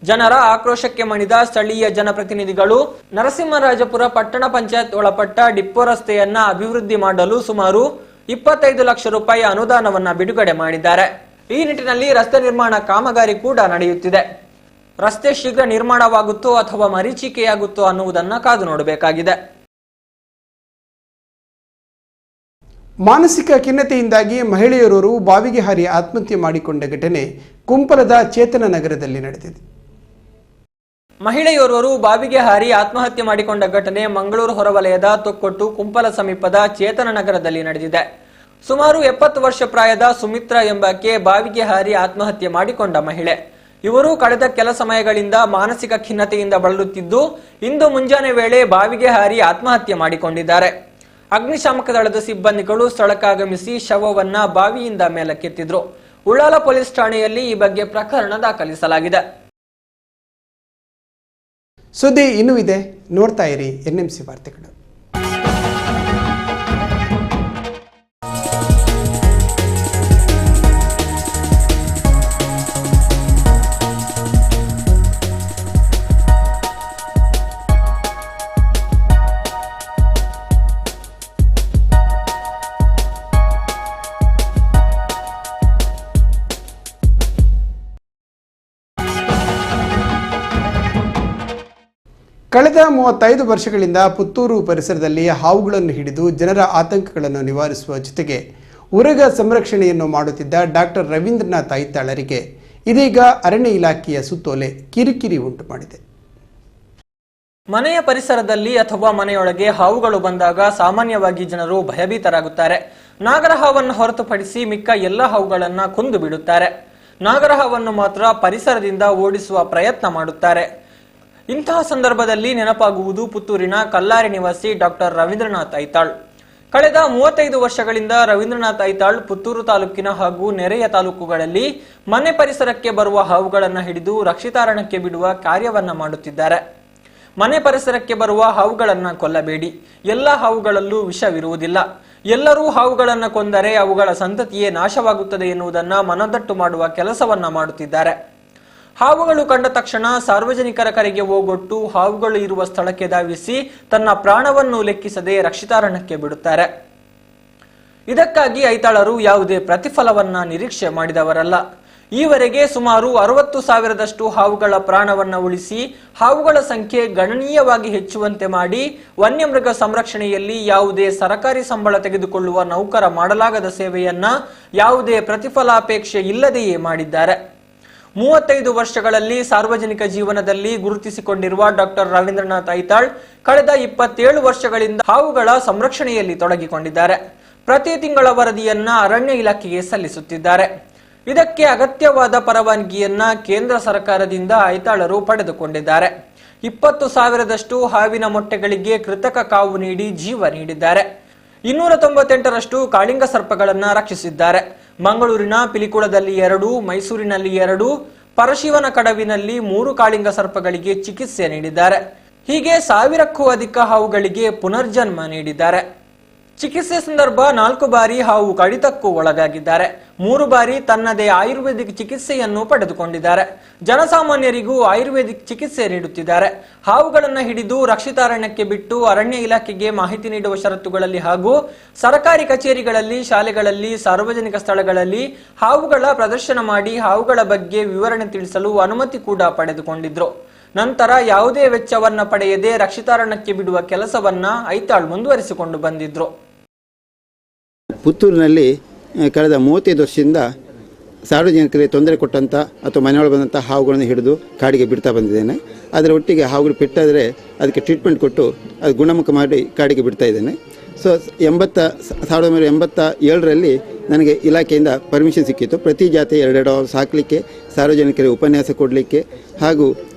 Speaker 2: ಜನರ ಆಕ್ರೋಶಕ್ಕೆ ಮಣಿದ ಸ್ಥಳೀಯ ಜನಪ್ರತಿನಿಧಿಗಳು ನರಸಿಂಹರಾಜಪುರ ಪಟ್ಟಣ ಪಂಚಾಯತ್ ಒಳಪಟ್ಟ ಡಿಪೋ ರಸ್ತೆಯನ್ನ ಅಭಿವೃದ್ಧಿ ಮಾಡಲು ಸುಮಾರು 25 ಲಕ್ಷ ರೂಪಾಯಿ ಅನುದಾನವನ್ನ ಬಿಡುಗಡೆ ಮಾಡಿದ್ದಾರೆ. ಈ ನಿಟ್ಟಿನಲ್ಲಿ ರಸ್ತೆ ನಿರ್ಮಾಣ ಕಾಮಗಾರಿ ಕೂಡ ನಡೆಯುತ್ತಿದೆ. ರಸ್ತೆ ಶೀಘ್ರ ನಿರ್ಮಾಣವಾಗುತ್ತೋ ಅಥವಾ ಮರೀಚಿಕೆಯಾಗುತ್ತೋ ಅನ್ನುವುದನ್ನ ಕಾದು ನೋಡಬೇಕಾಗಿದೆ.
Speaker 1: ಮಾನಸಿಕ ಖಿನ್ನತೆಯಿಂದಾಗಿ ಮಹಿಳೆಯರೋರ್ವರು ಬಾವಿಗೆ ಹಾರಿ ಆತ್ಮಹತ್ಯೆ ಮಾಡಿಕೊಂಡ ಘಟನೆ ಕುಂಪಲದ ಚೇತನ ನಗರದಲ್ಲಿ ನಡೆದಿದೆ.
Speaker 2: ಮಹಿಳೆಯೋರ್ವರು ಬಾವಿಗೆ ಹಾರಿ ಆತ್ಮಹತ್ಯೆ ಮಾಡಿಕೊಂಡ ಘಟನೆ ಮಂಗಳೂರು ಹೊರವಲಯದ ತೊಕ್ಕೊಟ್ಟು ಕುಂಪಲ ಸಮೀಪದ ಚೇತನ ನಗರದಲ್ಲಿ ನಡೆದಿದೆ. ಸುಮಾರು 70 ವರ್ಷ ಪ್ರಾಯದ ಸುಮಿತ್ರಾ ಎಂಬಾಕೆ ಬಾವಿಗೆ ಹಾರಿ ಆತ್ಮಹತ್ಯೆ ಮಾಡಿಕೊಂಡ ಮಹಿಳೆ. ಇವರು ಕಳೆದ ಕೆಲ ಸಮಯಗಳಿಂದ ಮಾನಸಿಕ ಖಿನ್ನತೆಯಿಂದ ಬಳಲುತ್ತಿದ್ದು ಇಂದು ಮುಂಜಾನೆ ವೇಳೆ ಬಾವಿಗೆ ಹಾರಿ ಆತ್ಮಹತ್ಯೆ ಮಾಡಿಕೊಂಡಿದ್ದಾರೆ. ಅಗ್ನಿಶಾಮಕ ದಳದ ಸಿಬ್ಬಂದಿಗಳು ಸ್ಥಳಕ್ಕಾಗಮಿಸಿ ಶವವನ್ನ ಬಾವಿಯಿಂದ ಮೇಲಕ್ಕೆತ್ತಿದ್ರು. ಉಳ್ಳಾಲ ಪೊಲೀಸ್ ಠಾಣೆಯಲ್ಲಿ ಈ ಬಗ್ಗೆ ಪ್ರಕರಣ ದಾಖಲಿಸಲಾಗಿದೆ.
Speaker 1: ಸುದ್ದಿ ಇನ್ನೂ ಇದೆ, ನೋಡ್ತಾ ಇರಿ NMC ವಾರ್ತೆಗಳು. ಕಳೆದ 35 ವರ್ಷಗಳಿಂದ ಪುತ್ತೂರು ಪರಿಸರದಲ್ಲಿ ಹಾವುಗಳನ್ನು ಹಿಡಿದು ಜನರ ಆತಂಕಗಳನ್ನು ನಿವಾರಿಸುವ ಜೊತೆಗೆ ಉರಗ ಸಂರಕ್ಷಣೆಯನ್ನು ಮಾಡುತ್ತಿದ್ದ ಡಾಕ್ಟರ್ ರವೀಂದ್ರನಾಥ್ ಐತಾಳರಿಗೆ ಇದೀಗ ಅರಣ್ಯ ಇಲಾಖೆಯ ಸುತ್ತೋಲೆ ಕಿರಿಕಿರಿ ಉಂಟು ಮಾಡಿದೆ.
Speaker 2: ಮನೆಯ ಪರಿಸರದಲ್ಲಿ ಅಥವಾ ಮನೆಯೊಳಗೆ ಹಾವುಗಳು ಬಂದಾಗ ಸಾಮಾನ್ಯವಾಗಿ ಜನರು ಭಯಭೀತರಾಗುತ್ತಾರೆ. ನಾಗರಹಾವನ್ನು ಹೊರತುಪಡಿಸಿ ಮಿಕ್ಕ ಎಲ್ಲ ಹಾವುಗಳನ್ನ ಕೊಂದು ಬಿಡುತ್ತಾರೆ. ನಾಗರಹಾವನ್ನು ಮಾತ್ರ ಪರಿಸರದಿಂದ ಓಡಿಸುವ ಪ್ರಯತ್ನ ಮಾಡುತ್ತಾರೆ. ಇಂತಹ ಸಂದರ್ಭದಲ್ಲಿ ನೆನಪಾಗುವುದು ಪುತ್ತೂರಿನ ಕಲ್ಲಾರಿ ನಿವಾಸಿ ಡಾಕ್ಟರ್ ರವೀಂದ್ರನಾಥ್ ಐತಾಳ್. ಕಳೆದ 35 ವರ್ಷಗಳಿಂದ ರವೀಂದ್ರನಾಥ್ ಐತಾಳ್ ಪುತ್ತೂರು ತಾಲೂಕಿನ ಹಾಗೂ ನೆರೆಯ ತಾಲೂಕುಗಳಲ್ಲಿ ಮನೆ ಪರಿಸರಕ್ಕೆ ಬರುವ ಹಾವುಗಳನ್ನು ಹಿಡಿದು ರಕ್ಷಿತಾರಣ್ಯಕ್ಕೆ ಬಿಡುವ ಕಾರ್ಯವನ್ನ ಮಾಡುತ್ತಿದ್ದಾರೆ. ಮನೆ ಪರಿಸರಕ್ಕೆ ಬರುವ ಹಾವುಗಳನ್ನ ಕೊಲ್ಲಬೇಡಿ, ಎಲ್ಲ ಹಾವುಗಳಲ್ಲೂ ವಿಷವಿರುವುದಿಲ್ಲ, ಎಲ್ಲರೂ ಹಾವುಗಳನ್ನು ಕೊಂದರೆ ಅವುಗಳ ಸಂತತಿಯೇ ನಾಶವಾಗುತ್ತದೆ ಎನ್ನುವುದನ್ನ ಮನದಟ್ಟು ಮಾಡುವ ಕೆಲಸವನ್ನ ಮಾಡುತ್ತಿದ್ದಾರೆ. ಹಾವುಗಳು ಕಂಡ ತಕ್ಷಣ ಸಾರ್ವಜನಿಕರ ಕರೆಗೆ ಹೋಗೊಟ್ಟು ಹಾವುಗಳು ಇರುವ ಸ್ಥಳಕ್ಕೆ ಧಾವಿಸಿ ತನ್ನ ಪ್ರಾಣವನ್ನು ಲೆಕ್ಕಿಸದೆ ರಕ್ಷಿತಾರಣ್ಯಕ್ಕೆ ಬಿಡುತ್ತಾರೆ. ಇದಕ್ಕಾಗಿ ಐತಾಳರು ಯಾವುದೇ ಪ್ರತಿಫಲವನ್ನ ನಿರೀಕ್ಷೆ ಮಾಡಿದವರಲ್ಲ. ಈವರೆಗೆ ಸುಮಾರು 60,000ದಷ್ಟು ಹಾವುಗಳ ಪ್ರಾಣವನ್ನ ಉಳಿಸಿ ಹಾವುಗಳ ಸಂಖ್ಯೆ ಗಣನೀಯವಾಗಿ ಹೆಚ್ಚುವಂತೆ ಮಾಡಿ ವನ್ಯಮೃಗ ಸಂರಕ್ಷಣೆಯಲ್ಲಿ ಯಾವುದೇ ಸರಕಾರಿ ಸಂಬಳ ತೆಗೆದುಕೊಳ್ಳುವ ನೌಕರ ಮಾಡಲಾಗದ ಸೇವೆಯನ್ನ ಯಾವುದೇ ಪ್ರತಿಫಲಾಪೇಕ್ಷೆ ಇಲ್ಲದೆಯೇ ಮಾಡಿದ್ದಾರೆ. 35 ವರ್ಷಗಳಲ್ಲಿ ಸಾರ್ವಜನಿಕ ಜೀವನದಲ್ಲಿ ಗುರುತಿಸಿಕೊಂಡಿರುವ ಡಾಕ್ಟರ್ ರವೀಂದ್ರನಾಥ್ ಐತಾಳ್ ಕಳೆದ 27 ವರ್ಷಗಳಿಂದ ಹಾವುಗಳ ಸಂರಕ್ಷಣೆಯಲ್ಲಿ ತೊಡಗಿಕೊಂಡಿದ್ದಾರೆ. ಪ್ರತಿ ತಿಂಗಳ ವರದಿಯನ್ನ ಅರಣ್ಯ ಇಲಾಖೆಗೆ ಸಲ್ಲಿಸುತ್ತಿದ್ದಾರೆ. ಇದಕ್ಕೆ ಅಗತ್ಯವಾದ ಪರವಾನಗಿಯನ್ನ ಕೇಂದ್ರ ಸರ್ಕಾರದಿಂದ ಐತಾಳರು ಪಡೆದುಕೊಂಡಿದ್ದಾರೆ. 20,000ದಷ್ಟು ಹಾವಿನ ಮೊಟ್ಟೆಗಳಿಗೆ ಕೃತಕ ಕಾವು ನೀಡಿ ಜೀವ ನೀಡಿದ್ದಾರೆ. 298ರಷ್ಟು ಕಾಳಿಂಗ ಸರ್ಪಗಳನ್ನ ರಕ್ಷಿಸಿದ್ದಾರೆ. ಮಂಗಳೂರಿನ ಪಿಲಿಕುಳದಲ್ಲಿ 2, ಮೈಸೂರಿನಲ್ಲಿ 2, ಪರಶಿವನ ಕಡವಿನಲ್ಲಿ 3 ಕಾಳಿಂಗ ಸರ್ಪಗಳಿಗೆ ಚಿಕಿತ್ಸೆ ನೀಡಿದ್ದಾರೆ. ಹೀಗೆ 1000ಕ್ಕೂ ಅಧಿಕ ಹಾವುಗಳಿಗೆ ಪುನರ್ಜನ್ಮ ನೀಡಿದ್ದಾರೆ. ಚಿಕಿತ್ಸೆ ಸಂದರ್ಭ 4 ಬಾರಿ ಹಾವು ಕಡಿತಕ್ಕೂ ಒಳಗಾಗಿದ್ದಾರೆ. 3 ಬಾರಿ ತನ್ನದೇ ಆಯುರ್ವೇದಿಕ್ ಚಿಕಿತ್ಸೆಯನ್ನು ಪಡೆದುಕೊಂಡಿದ್ದಾರೆ. ಜನಸಾಮಾನ್ಯರಿಗೂ ಆಯುರ್ವೇದಿಕ್ ಚಿಕಿತ್ಸೆ ನೀಡುತ್ತಿದ್ದಾರೆ. ಹಾವುಗಳನ್ನು ಹಿಡಿದು ರಕ್ಷಿತಾರಣ್ಯಕ್ಕೆ ಬಿಟ್ಟು ಅರಣ್ಯ ಇಲಾಖೆಗೆ ಮಾಹಿತಿ ನೀಡುವ ಷರತ್ತುಗಳಲ್ಲಿ ಹಾಗೂ ಸರ್ಕಾರಿ ಕಚೇರಿಗಳಲ್ಲಿ, ಶಾಲೆಗಳಲ್ಲಿ, ಸಾರ್ವಜನಿಕ ಸ್ಥಳಗಳಲ್ಲಿ ಹಾವುಗಳ ಪ್ರದರ್ಶನ ಮಾಡಿ ಹಾವುಗಳ ಬಗ್ಗೆ ವಿವರಣೆ ತಿಳಿಸಲು ಅನುಮತಿ ಕೂಡ ಪಡೆದುಕೊಂಡಿದ್ರು. ನಂತರ ಯಾವುದೇ ವೆಚ್ಚವನ್ನ ಪಡೆಯದೆ ರಕ್ಷಿತಾರಣ್ಯಕ್ಕೆ ಬಿಡುವ ಕೆಲಸವನ್ನ ಐತಾಳ್ ಮುಂದುವರಿಸಿಕೊಂಡು ಬಂದಿದ್ರು.
Speaker 7: ಪುತ್ತೂರಿನಲ್ಲಿ ಕಳೆದ 35 ವರ್ಷದಿಂದ ಸಾರ್ವಜನಿಕರಿಗೆ ತೊಂದರೆ ಕೊಟ್ಟಂಥ ಅಥವಾ ಮನೆಯೊಳಗೆ ಬಂದಂಥ ಹಾವುಗಳನ್ನು ಹಿಡಿದು ಕಾಡಿಗೆ ಬಿಡ್ತಾ ಬಂದಿದ್ದೇನೆ. ಅದರ ಒಟ್ಟಿಗೆ ಹಾವುಗಳು ಪೆಟ್ಟಾದರೆ ಅದಕ್ಕೆ ಟ್ರೀಟ್ಮೆಂಟ್ ಕೊಟ್ಟು ಅದು ಗುಣಮುಖ ಮಾಡಿ ಕಾಡಿಗೆ ಬಿಡ್ತಾ ಇದ್ದೇನೆ. ಸೊ 1987ರಲ್ಲಿ ನನಗೆ ಇಲಾಖೆಯಿಂದ ಪರ್ಮಿಷನ್ ಸಿಕ್ಕಿತ್ತು. ಪ್ರತಿ ಜಾತಿ 2 ಹಾವು ಸಾಕಲಿಕ್ಕೆ, ಸಾರ್ವಜನಿಕರಿಗೆ ಉಪನ್ಯಾಸ ಕೊಡಲಿಕ್ಕೆ ಹಾಗೂ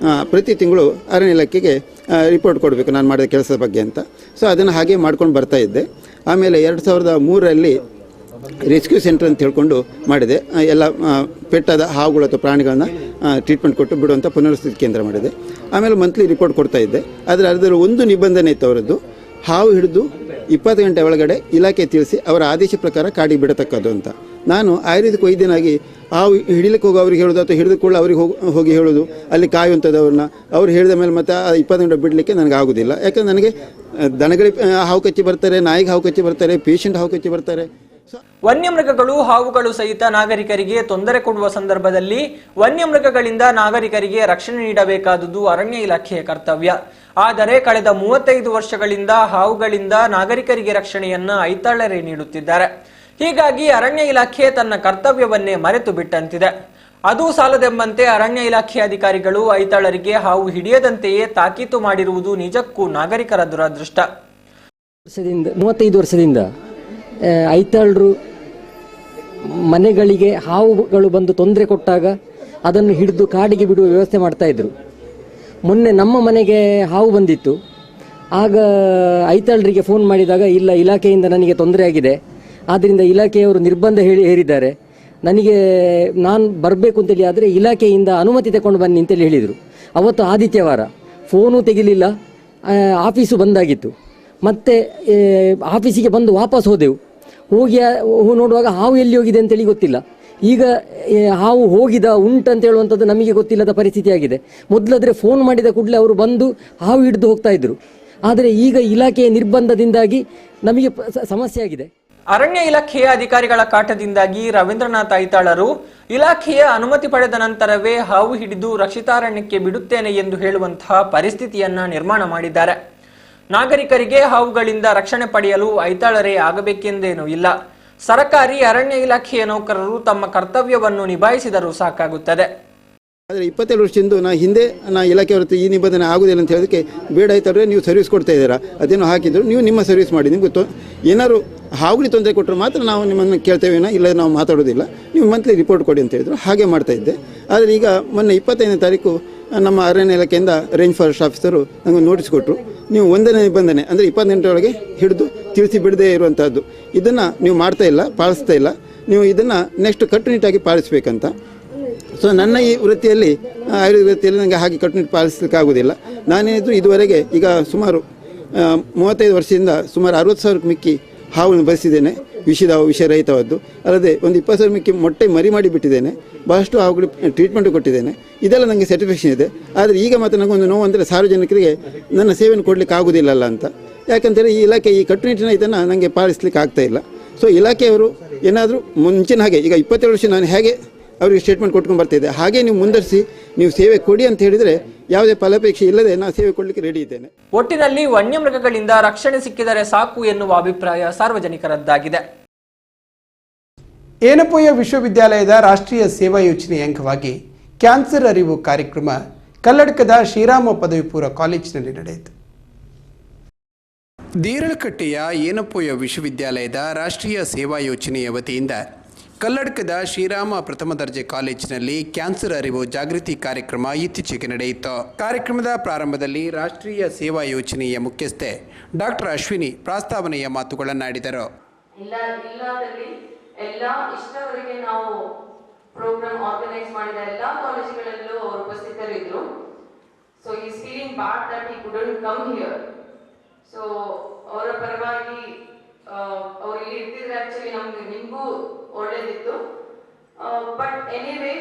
Speaker 7: ಪ್ರತಿ ತಿಂಗಳು ಅರಣ್ಯ ಇಲಾಖೆಗೆ ರಿಪೋರ್ಟ್ ಕೊಡಬೇಕು ನಾನು ಮಾಡಿದ ಕೆಲಸದ ಬಗ್ಗೆ ಅಂತ. ಸೊ ಅದನ್ನು ಹಾಗೆ ಮಾಡ್ಕೊಂಡು ಬರ್ತಾ ಇದ್ದೆ. ಆಮೇಲೆ 2003ರಲ್ಲಿ ರೆಸ್ಕ್ಯೂ ಸೆಂಟರ್ ಅಂತ ಹೇಳ್ಕೊಂಡು ಮಾಡಿದೆ. ಎಲ್ಲ ಪೆಟ್ಟಾದ ಹಾವುಗಳು ಅಥವಾ ಪ್ರಾಣಿಗಳನ್ನು ಟ್ರೀಟ್ಮೆಂಟ್ ಕೊಟ್ಟು ಬಿಡುವಂಥ ಪುನರ್ವಸತಿ ಕೇಂದ್ರ ಮಾಡಿದೆ. ಆಮೇಲೆ ಮಂತ್ಲಿ ರಿಪೋರ್ಟ್ ಕೊಡ್ತಾ ಇದ್ದೆ. ಆದರೆ ಅದರಲ್ಲಿ ಒಂದು ನಿಬಂಧನೆ ಇತ್ತು ಅವರದ್ದು, ಹಾವು ಹಿಡಿದು 20 ಗಂಟೆ ಒಳಗಡೆ ಇಲಾಖೆ ತಿಳಿಸಿ ಅವರ ಆದೇಶ ಪ್ರಕಾರ ಕಾಡಿಗೆ ಬಿಡತಕ್ಕದ್ದು ಅಂತ. ನಾನು ಆಯುರ್ವೇದಿಕ್ ವೈದ್ಯನಾಗಿ ಹಾವು ಹಿಡಿಲಿಕ್ಕೆ ಹೋಗಿ ಅವ್ರಿಗೆ ಹೇಳೋದು ಅಥವಾ ಹಿಡಿದು ಕೂಡ ಅವ್ರಿಗೆ ಹೋಗಿ ಹೇಳೋದು, ಅಲ್ಲಿ ಕಾಯುವಂಥದ್ದು ಅವ್ರನ್ನ ಅವ್ರು ಹೇಳಿದ ಮೇಲೆ ಮತ್ತೆ 20 ಗಂಟೆ ಬಿಡಲಿಕ್ಕೆ ನನಗೆ ಆಗೋದಿಲ್ಲ. ಯಾಕಂದರೆ ನನಗೆ ದನಗಳಿಗೆ ಹಾವು ಕಚ್ಚಿ ಬರ್ತಾರೆ, ನಾಯಿಗೆ ಹಾವು ಕಚ್ಚಿ ಬರ್ತಾರೆ, ಪೇಷಂಟ್ ಹಾವು ಕಚ್ಚಿ ಬರ್ತಾರೆ.
Speaker 2: ವನ್ಯಮೃಗಗಳು, ಹಾವುಗಳು ಸಹಿತ ನಾಗರಿಕರಿಗೆ ತೊಂದರೆ ಕೊಡುವ ಸಂದರ್ಭದಲ್ಲಿ ವನ್ಯಮೃಗಗಳಿಂದ ನಾಗರಿಕರಿಗೆ ರಕ್ಷಣೆ ನೀಡಬೇಕಾದುದು ಅರಣ್ಯ ಇಲಾಖೆಯ ಕರ್ತವ್ಯ. ಆದರೆ ಕಳೆದ 35 ವರ್ಷಗಳಿಂದ ಹಾವುಗಳಿಂದ ನಾಗರಿಕರಿಗೆ ರಕ್ಷಣೆಯನ್ನ ಐತಾಳರೇ ನೀಡುತ್ತಿದ್ದಾರೆ. ಹೀಗಾಗಿ ಅರಣ್ಯ ಇಲಾಖೆ ತನ್ನ ಕರ್ತವ್ಯವನ್ನೇ ಮರೆತು ಬಿಟ್ಟಂತಿದೆ. ಅದು ಸಾಲದೆಂಬಂತೆ ಅರಣ್ಯ ಇಲಾಖೆ ಅಧಿಕಾರಿಗಳು ಐತಾಳರಿಗೆ ಹಾವು ಹಿಡಿಯದಂತೆಯೇ ತಾಕೀತು ಮಾಡಿರುವುದು ನಿಜಕ್ಕೂ ನಾಗರಿಕರ ದುರದೃಷ್ಟ.
Speaker 8: 35 ವರ್ಷದಿಂದ ಐತಾಳರು ಮನೆಗಳಿಗೆ ಹಾವುಗಳು ಬಂದು ತೊಂದರೆ ಕೊಟ್ಟಾಗ ಅದನ್ನು ಹಿಡಿದು ಕಾಡಿಗೆ ಬಿಡುವ ವ್ಯವಸ್ಥೆ ಮಾಡ್ತಾಯಿದ್ರು. ಮೊನ್ನೆ ನಮ್ಮ ಮನೆಗೆ ಹಾವು ಬಂದಿತ್ತು. ಆಗ ಐತಾಳರಿಗೆ ಫೋನ್ ಮಾಡಿದಾಗ, ಇಲ್ಲ, ಇಲಾಖೆಯಿಂದ ನನಗೆ ತೊಂದರೆ ಆಗಿದೆ, ಆದ್ದರಿಂದ ಇಲಾಖೆಯವರು ನಿರ್ಬಂಧ ಹೇರಿದ್ದಾರೆ, ನಾನು ಬರಬೇಕು ಅಂತೇಳಿ, ಆದರೆ ಇಲಾಖೆಯಿಂದ ಅನುಮತಿ ತಗೊಂಡು ಬನ್ನಿ ಅಂತೇಳಿ ಹೇಳಿದರು. ಅವತ್ತು ಆದಿತ್ಯವಾರ, ಫೋನು ತೆಗಿಲಿಲ್ಲ, ಆಫೀಸು ಬಂದಾಗಿತ್ತು. ಮತ್ತು ಆಫೀಸಿಗೆ ಬಂದು ವಾಪಸ್ ಹೋದೆವು. ಹೋಗಿ ನೋಡುವಾಗ ಹಾವು ಎಲ್ಲಿ ಹೋಗಿದೆ ಅಂತೇಳಿ ಗೊತ್ತಿಲ್ಲ. ಈಗ ಹಾವು ಉಂಟಂತ ಹೇಳುವಂಥದ್ದು ನಮಗೆ ಗೊತ್ತಿಲ್ಲದ ಪರಿಸ್ಥಿತಿ ಆಗಿದೆ. ಮೊದಲಾದರೆ ಫೋನ್ ಮಾಡಿದ ಕೂಡಲೇ ಅವರು ಬಂದು ಹಾವು ಹಿಡಿದು ಹೋಗ್ತಾ ಇದ್ರು. ಆದರೆ ಈಗ ಇಲಾಖೆಯ ನಿರ್ಬಂಧದಿಂದಾಗಿ ನಮಗೆ ಸಮಸ್ಯೆ ಆಗಿದೆ.
Speaker 2: ಅರಣ್ಯ ಇಲಾಖೆಯ ಅಧಿಕಾರಿಗಳ ಕಾಟದಿಂದಾಗಿ ರವೀಂದ್ರನಾಥ್ ಐತಾಳರು ಇಲಾಖೆಯ ಅನುಮತಿ ಪಡೆದ ನಂತರವೇ ಹಾವು ಹಿಡಿದು ರಕ್ಷಿತಾರಣ್ಯಕ್ಕೆ ಬಿಡುತ್ತೇನೆ ಎಂದು ಹೇಳುವಂತಹ ಪರಿಸ್ಥಿತಿಯನ್ನ ನಿರ್ಮಾಣ ಮಾಡಿದ್ದಾರೆ. ನಾಗರಿಕರಿಗೆ ಹಾವುಗಳಿಂದ ರಕ್ಷಣೆ ಪಡೆಯಲು ಐತಾಳರೇ ಆಗಬೇಕೆಂದೇನೂ ಇಲ್ಲ. ಸರ್ಕಾರಿ ಅರಣ್ಯ ಇಲಾಖೆಯ ನೌಕರರು ತಮ್ಮ ಕರ್ತವ್ಯವನ್ನು ನಿಭಾಯಿಸಿದರೂ ಸಾಕಾಗುತ್ತದೆ.
Speaker 7: ಆದರೆ 27 ವರ್ಷದಿಂದ ಹಿಂದೆ ಇಲಾಖೆಯವ್ರ ಈ ನಿಬಂಧನೆ ಆಗುವುದಿಲ್ಲ ಅಂತ ಹೇಳೋದಕ್ಕೆ, ಬೇಡ ಆಯ್ತಂದರೆ ನೀವು ಸರ್ವಿಸ್ ಕೊಡ್ತಾ ಇದ್ದೀರಾ, ಅದೇನೋ ಹಾಕಿದ್ರು, ನೀವು ನಿಮ್ಮ ಸರ್ವಿಸ್ ಮಾಡಿ, ನಿಮಗೆ ಏನಾದ್ರು ಹಾವುಗಳಿಗೆ ತೊಂದರೆ ಕೊಟ್ಟರು ಮಾತ್ರ ನಾವು ನಿಮ್ಮನ್ನು ಕೇಳ್ತೇವೇನೋ, ಇಲ್ಲ ನಾವು ಮಾತಾಡೋದಿಲ್ಲ, ನೀವು ಮಂತ್ಲಿ ರಿಪೋರ್ಟ್ ಕೊಡಿ ಅಂತ ಹೇಳಿದ್ರು. ಹಾಗೆ ಮಾಡ್ತಾಯಿದ್ದೆ. ಆದರೆ ಈಗ ಮೊನ್ನೆ 25ನೇ ತಾರೀಕು ನಮ್ಮ ಅರಣ್ಯ ಇಲಾಖೆಯಿಂದ ರೇಂಜ್ ಫಾರೆಸ್ಟ್ ಆಫೀಸರು ನನಗೆ ನೋಟಿಸ್ ಕೊಟ್ಟರು, ನೀವು 1ನೇ ನಿಬಂಧನೆ ಅಂದರೆ 20 ಗಂಟೆ ಒಳಗೆ ಹಿಡಿದು ತಿಳಿಸಿ ಬಿಡದೇ ಇರುವಂಥದ್ದು, ಇದನ್ನು ನೀವು ಮಾಡ್ತಾ ಇಲ್ಲ, ಪಾಲಿಸ್ತಾ ಇಲ್ಲ, ನೀವು ಇದನ್ನು ನೆಕ್ಸ್ಟ್ ಕಟ್ಟುನಿಟ್ಟಾಗಿ ಪಾಲಿಸಬೇಕಂತ. ಸೊ ನನ್ನ ಈ ವೃತ್ತಿಯಲ್ಲಿ, ಆಯುರ್ವೇದ ವೃತ್ತಿಯಲ್ಲಿ ನನಗೆ ಹಾಗೆ ಕಟ್ಟುನಿಟ್ಟು ಪಾಲಿಸಲಿಕ್ಕಾಗೋದಿಲ್ಲ. ನಾನೇನಿದ್ರು ಇದುವರೆಗೆ ಈಗ ಸುಮಾರು 35 ವರ್ಷದಿಂದ ಸುಮಾರು 60,000 ಮಿಕ್ಕಿ ಹಾವನ್ನು ಬರೆಸಿದ್ದೇನೆ, ವಿಷರಹಿತವಾದ್ದು. ಅಲ್ಲದೆ ಒಂದು 20,000 ಮಿಕ್ಕಿ ಮೊಟ್ಟೆ ಮರಿ ಮಾಡಿ ಬಿಟ್ಟಿದ್ದೇನೆ, ಬಹಳಷ್ಟು ಹಾವುಗಳು ಟ್ರೀಟ್ಮೆಂಟ್ ಕೊಟ್ಟಿದ್ದೇನೆ. ಇದೆಲ್ಲ ನನಗೆ ಸ್ಯಾಟಿಸ್ಫ್ಯಾಕ್ಷನ್ ಇದೆ. ಆದರೆ ಈಗ ಮತ್ತೆ ನನಗೊಂದು ನೋವು ಅಂದರೆ ಸಾರ್ವಜನಿಕರಿಗೆ ನನ್ನ ಸೇವೆಯನ್ನು ಕೊಡಲಿಕ್ಕೆ ಆಗೋದಿಲ್ಲಲ್ಲ ಅಂತ. ಯಾಕಂತೇಳಿ ಈ ಇಲಾಖೆ ಈ ಕಟ್ಟುನಿಟ್ಟಿನ ಇದನ್ನು ನನಗೆ ಪಾಲಿಸಲಿಕ್ಕೆ ಆಗ್ತಾಯಿಲ್ಲ. ಸೊ ಇಲಾಖೆಯವರು ಏನಾದರೂ ಮುಂಚಿನ ಹಾಗೆ, ಈಗ 27 ವರ್ಷ ನಾನು ಹೇಗೆ ಅವರಿಗೆ ಸ್ಟೇಟ್ಮೆಂಟ್ ಕೊಟ್ಕೊಂಡು ಬರ್ತಿದ್ದೆ, ಹಾಗೆ ನೀವು ಮುಂದರಿಸಿ ನೀವು ಸೇವೆ ಕೊಡಿ ಅಂತ ಹೇಳಿದರೆ ಯಾವುದೇ ಫಲಾಪೇಕ್ಷೆ ಇಲ್ಲದೆ ನಾನು ಸೇವೆ ಕೊಡಲಿಕ್ಕೆ ರೆಡಿ ಇದ್ದೇನೆ.
Speaker 2: ಒಟ್ಟಿನಲ್ಲಿ ವನ್ಯಮೃಗಗಳಿಂದ ರಕ್ಷಣೆ ಸಿಕ್ಕಿದರೆ ಸಾಕು ಎನ್ನುವ ಅಭಿಪ್ರಾಯ ಸಾರ್ವಜನಿಕರದ್ದಾಗಿದೆ.
Speaker 1: ಏನಪೋಯ ವಿಶ್ವವಿದ್ಯಾಲಯದ ರಾಷ್ಟ್ರೀಯ ಸೇವಾ ಯೋಜನೆಯ ಅಂಗವಾಗಿ ಕ್ಯಾನ್ಸರ್ ಅರಿವು ಕಾರ್ಯಕ್ರಮ ಕಲ್ಲಡ್ಕದ ಶ್ರೀರಾಮ ಪದವಿ ಪೂರ್ವ ಕಾಲೇಜಿನಲ್ಲಿ ನಡೆಯಿತು. ದೇರಳಕಟ್ಟೆಯ ಏನಪೋಯ ವಿಶ್ವವಿದ್ಯಾಲಯದ ರಾಷ್ಟ್ರೀಯ ಸೇವಾ ಯೋಜನೆಯ ವತಿಯಿಂದ ಕಲ್ಲಡ್ಕದ ಶ್ರೀರಾಮ ಪ್ರಥಮ ದರ್ಜೆ ಕಾಲೇಜಿನಲ್ಲಿ ಕ್ಯಾನ್ಸರ್ ಅರಿವು ಜಾಗೃತಿ ಕಾರ್ಯಕ್ರಮ ಇತ್ತೀಚೆಗೆ ನಡೆಯಿತು. ಕಾರ್ಯಕ್ರಮದ ಪ್ರಾರಂಭದಲ್ಲಿ ರಾಷ್ಟ್ರೀಯ ಸೇವಾ ಯೋಜನೆಯ ಮುಖ್ಯಸ್ಥೆ ಡಾಕ್ಟರ್ ಅಶ್ವಿನಿ ಪ್ರಾಸ್ತಾವನೆಯ ಮಾತುಗಳನ್ನಾಡಿದರು.
Speaker 9: ಇಷ್ಟವರೆಗೆ ನಾವು ಪ್ರೋಗ್ರಾಮ್ ಆರ್ಗನೈಸ್ ಮಾಡಿದ ಎಲ್ಲ ಕಾಲೇಜುಗಳಲ್ಲೂ ಅವರು ಉಪಸ್ಥಿತರಿದ್ರು. So is feeling bad that he couldn't come here. ಸೊ ಅವರ ಪರವಾಗಿ ಅವ್ರು ಇಲ್ಲಿ ಇರ್ತಿದ್ರೆ ಆಕ್ಚುಲಿ ನಿಮಗೂ ಒಳ್ಳೇದಿತ್ತು. ಬಟ್ ಎನಿವೇ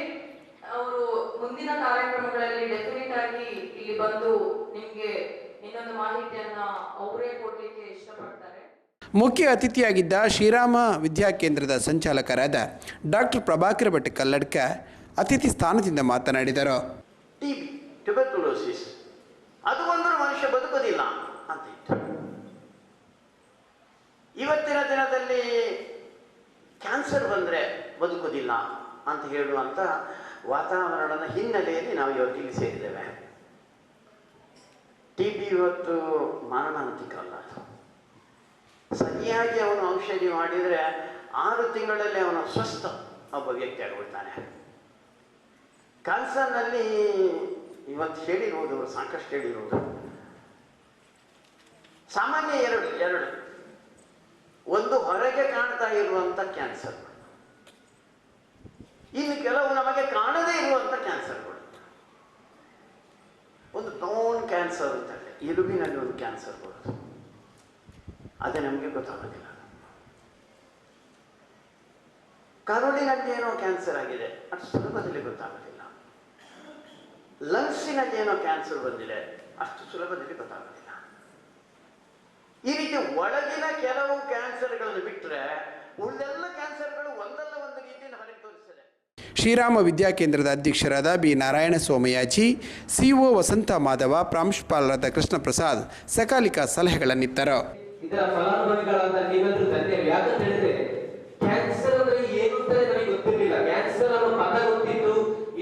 Speaker 9: ಅವರು ಮುಂದಿನ ಕಾರ್ಯಕ್ರಮಗಳಲ್ಲಿ ಡೆಫಿನೆಟ್ ಆಗಿ ಇಲ್ಲಿ ಬಂದು ನಿಮಗೆ ಇನ್ನೊಂದು ಮಾಹಿತಿಯನ್ನ ಅವರೇ ಕೊಡ್ಲಿಕ್ಕೆ ಇಷ್ಟಪಡ್ತಾರೆ.
Speaker 1: ಮುಖ್ಯ ಅತಿಥಿಯಾಗಿದ್ದ ಶ್ರೀರಾಮ ವಿದ್ಯಾಕೇಂದ್ರದ ಸಂಚಾಲಕರಾದ ಡಾಕ್ಟರ್ ಪ್ರಭಾಕರ ಭಟ್ ಕಲ್ಲಡ್ಕ ಅತಿಥಿ ಸ್ಥಾನದಿಂದ ಮಾತನಾಡಿದರು.
Speaker 10: ಟಿಬಿ, ಟ್ಯೂಬರ್ಕ್ಯುಲೋಸಿಸ್, ಅದು ಬಂದರೂ ಮನುಷ್ಯ ಬದುಕೋದಿಲ್ಲ ಅಂತ ಇತ್ತು. ಇವತ್ತಿನ ದಿನದಲ್ಲಿ ಕ್ಯಾನ್ಸರ್ ಬಂದರೆ ಬದುಕೋದಿಲ್ಲ ಅಂತ ಹೇಳುವಂಥ ವಾತಾವರಣದ ಹಿನ್ನೆಲೆಯಲ್ಲಿ ನಾವು ಇವತ್ತು ಇಲ್ಲಿ ಸೇರಿದ್ದೇವೆ. TB ಇವತ್ತು ಮಾರಣಾಂತಿಕ ಅಲ್ಲ. ಸರಿಯಾಗಿ ಅವನು ಔಷಧಿ ಮಾಡಿದರೆ 6 ತಿಂಗಳಲ್ಲಿ ಅವನು ಸ್ವಸ್ಥ ಒಬ್ಬ ವ್ಯಕ್ತಿ ಆಗಿಬಿಡ್ತಾನೆ. ಕ್ಯಾನ್ಸರ್ನಲ್ಲಿ ಇವತ್ತು ಹೇಳಿರುವುದು ಸಾಕಷ್ಟು ಹೇಳಿರುವುದು ಸಾಮಾನ್ಯ ಎರಡು ಒಂದು ಹೊರಗೆ ಕಾಣ್ತಾ ಇರುವಂಥ ಕ್ಯಾನ್ಸರ್, ಇನ್ನು ಕೆಲವು ನಮಗೆ ಕಾಣದೇ ಇರುವಂಥ ಕ್ಯಾನ್ಸರ್ಗಳು. ಒಂದು ನೋನ್ ಕ್ಯಾನ್ಸರ್ ಅಂತಾರೆ, ಎಲುಬಿನಲ್ಲಿ ಒಂದು ಕ್ಯಾನ್ಸರ್ ಬರೋದು, ಅದೇ ನಮಗೆ ಗೊತ್ತಾಗೋದಿಲ್ಲ. ಕರುಳಿನಲ್ಲಿ ಏನೋ ಕ್ಯಾನ್ಸರ್ ಆಗಿದೆ, ಅಷ್ಟು ಸುಲಭದಲ್ಲಿ ಗೊತ್ತಾಗೋದಿಲ್ಲ. ಲಂಗ್ಸಿನಲ್ಲಿ ಏನೋ ಕ್ಯಾನ್ಸರ್ ಬಂದಿದೆ, ಅಷ್ಟು ಸುಲಭದಲ್ಲಿ ಗೊತ್ತಾಗೋದಿಲ್ಲ. ಈ ರೀತಿ ಒಳಗಿನ ಕೆಲವು ಕ್ಯಾನ್ಸರ್ಗಳನ್ನು ಬಿಟ್ಟರೆ ಉಳಿದೆಲ್ಲ ಕ್ಯಾನ್ಸರ್ಗಳು ಒಂದಲ್ಲ ಒಂದು ರೀತಿಯನ್ನು ಹೊರಗೆ ತೋರಿಸ್ತದೆ.
Speaker 1: ಶ್ರೀರಾಮ ವಿದ್ಯಾಕೇಂದ್ರದ ಅಧ್ಯಕ್ಷರಾದ ಬಿ ನಾರಾಯಣ ಸೋಮಯಾಜಿ, CO ವಸಂತ ಮಾಧವ, ಪ್ರಾಂಶುಪಾಲರಾದ ಕೃಷ್ಣ ಪ್ರಸಾದ್ ಸಕಾಲಿಕ ಸಲಹೆಗಳನ್ನಿತ್ತರು.
Speaker 11: ಇದರ ಫಲಾನುಭವಿಗಳಾದ ನೀವೆಲ್ಲರೂ ಧನ್ಯರು. ಯಾಕಂತ ಹೇಳಿದ್ರೆ ಕ್ಯಾನ್ಸರ್ ಅಂದ್ರೆ ಏನು ಅಂತ ನಮಗೆ ಗೊತ್ತಿರಲಿಲ್ಲ. ಕ್ಯಾನ್ಸರ್ ಅನ್ನೋ ಪದ ಗೊತ್ತಿದ್ದು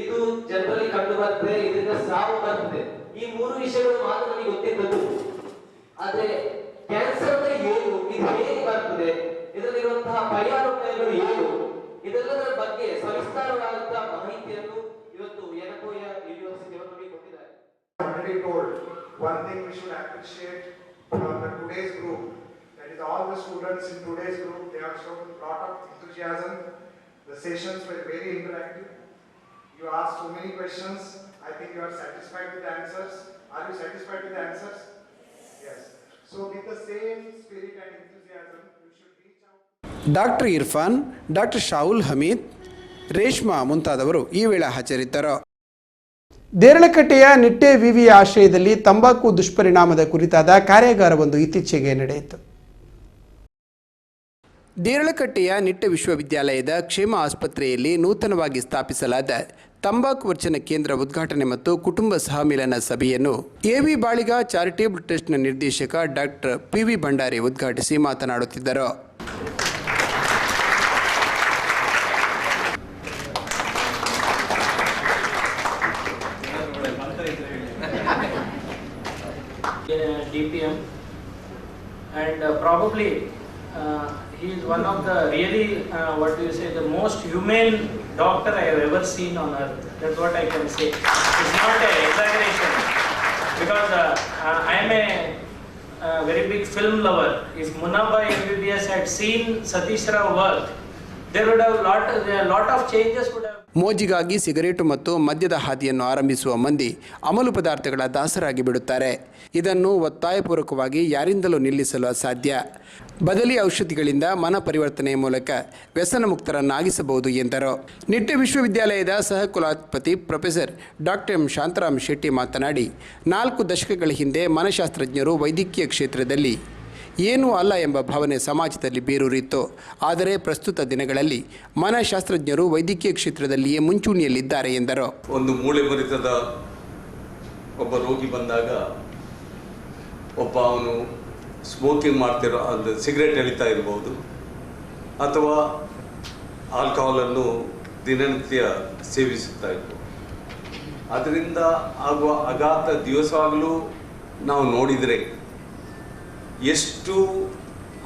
Speaker 11: ಇದು ಜನರಲ್ಲಿ ಕಂಡು ಬರ್ತದೆ, ಇದರಿಂದ ಸಾವು ಬರ್ತದೆ, ಈ 3 ವಿಷಯಗಳು ಮಾತ್ರ ನಮಗೆ ಗೊತ್ತಿದ್ದದ್ದು. ಆದ್ರೆ ಕ್ಯಾನ್ಸರ್ ಅಂದ್ರೆ ಏನು, ಇದು ಹೇಗೆ ಬರ್ತದೆ, ಇದರಲ್ಲಿರುವಂತಹ ಪರ್ಯಾಲೋಪಗಳು ಏನು, ಇದೆಲ್ಲದರ ಬಗ್ಗೆ ಸವಿಸ್ತಾರವಾದಂತಹ ಮಾಹಿತಿಯನ್ನು ಇವತ್ತು ಯೆನಪೋಯ ಯೂನಿವರ್ಸಿಟಿ ಅವರು ನಮಗೆ ಕೊಟ್ಟಿದ್ದಾರೆ.
Speaker 12: Already told one thing we should appreciate from the today's group, that is all the students in today's group, they have shown a lot of enthusiasm. The sessions were very interactive. You asked so many questions. I think you are satisfied with the answers. Are you satisfied with the answers? Yes. So with the same spirit and enthusiasm, you should reach out.
Speaker 1: Doctor Irfan, doctor Shahul Hameed, Reshma ಮುಂತಾದವರು ಈ ವೇಳೆ ಹಾಜರಿದ್ದರು. ದೇರಳಕಟ್ಟೆಯ ನಿಟ್ಟೆ ವಿವಿ ಆಶ್ರಯದಲ್ಲಿ ತಂಬಾಕು ದುಷ್ಪರಿಣಾಮದ ಕುರಿತಾದ ಕಾರ್ಯಾಗಾರವೊಂದು ಇತ್ತೀಚೆಗೆ ನಡೆಯಿತು. ದೇರಳಕಟ್ಟೆಯ ನಿಟ್ಟೆ ವಿಶ್ವವಿದ್ಯಾಲಯದ ಕ್ಷೇಮ ಆಸ್ಪತ್ರೆಯಲ್ಲಿ ನೂತನವಾಗಿ ಸ್ಥಾಪಿಸಲಾದ ತಂಬಾಕು ವರ್ಜನ ಕೇಂದ್ರ ಉದ್ಘಾಟನೆ ಮತ್ತು ಕುಟುಂಬ ಸಹಮಿಲನ ಸಭೆಯನ್ನು ಎವಿ ಬಾಳಿಗ ಚಾರಿಟೇಬಲ್ ಟ್ರಸ್ಟ್ನ ನಿರ್ದೇಶಕ ಡಾಕ್ಟರ್ PV ಭಂಡಾರಿ ಉದ್ಘಾಟಿಸಿ ಮಾತನಾಡುತ್ತಿದ್ದರು.
Speaker 13: DPM, and probably he is one of the really what do you say, the most humane doctor I have ever seen on earth. That's what I can say. It's not an exaggeration, because I am a very big film lover. If Munnabai MBBS had seen Satish Rao work, there would have a lot of changes would have.
Speaker 1: ಮೋಜಿಗಾಗಿ cigarette ಮತ್ತು ಮದ್ಯದ ಹಾದಿಯನ್ನು ಆರಂಭಿಸುವ ಮಂದಿ ಅಮಲು ಪದಾರ್ಥಗಳ ದಾಸರಾಗಿ ಬಿಡುತ್ತಾರೆ. ಇದನ್ನು ಒತ್ತಾಯಪೂರ್ವಕವಾಗಿ ಯಾರಿಂದಲೂ ನಿಲ್ಲಿಸಲು ಅಸಾಧ್ಯ. ಬದಲಿ ಔಷಧಿಗಳಿಂದ ಮನ ಪರಿವರ್ತನೆಯ ಮೂಲಕ ವ್ಯಸನ ಮುಕ್ತರನ್ನಾಗಿಸಬಹುದು ಎಂದರು. ನಿಟ್ಟೆ ವಿಶ್ವವಿದ್ಯಾಲಯದ ಸಹ ಕುಲಾಧಿಪತಿ professor doctor M Shantaram Shetty ಮಾತನಾಡಿ, 4 ದಶಕಗಳ ಹಿಂದೆ ಮನಃಶಾಸ್ತ್ರಜ್ಞರು ವೈದ್ಯಕೀಯ ಕ್ಷೇತ್ರದಲ್ಲಿ ಏನೂ ಅಲ್ಲ ಎಂಬ ಭಾವನೆ ಸಮಾಜದಲ್ಲಿ ಬೇರೂರಿತ್ತು. ಆದರೆ ಪ್ರಸ್ತುತ ದಿನಗಳಲ್ಲಿ ಮನಃಶಾಸ್ತ್ರಜ್ಞರು ವೈದ್ಯಕೀಯ ಕ್ಷೇತ್ರದಲ್ಲಿಯೇ ಮುಂಚೂಣಿಯಲ್ಲಿದ್ದಾರೆ ಎಂದರು.
Speaker 14: ಒಂದು ಮೂಳೆ ಮುರಿತದ ಒಬ್ಬ ರೋಗಿ ಬಂದಾಗ ಅವನು ಸ್ಮೋಕಿಂಗ್ ಮಾಡ್ತಿರೋ ಅದು ಸಿಗರೇಟ್ ಎಳಿತಾ ಇರ್ಬೋದು, ಅಥವಾ ಆಲ್ಕೋಹಾಲನ್ನು ದಿನನಿತ್ಯ ಸೇವಿಸುತ್ತಾ ಇರ್ಬೋದು. ಅದರಿಂದ ಆಗುವ ಆಘಾತ ದಿವಸವಾಗಲೂ ನಾವು ನೋಡಿದರೆ ಎಷ್ಟು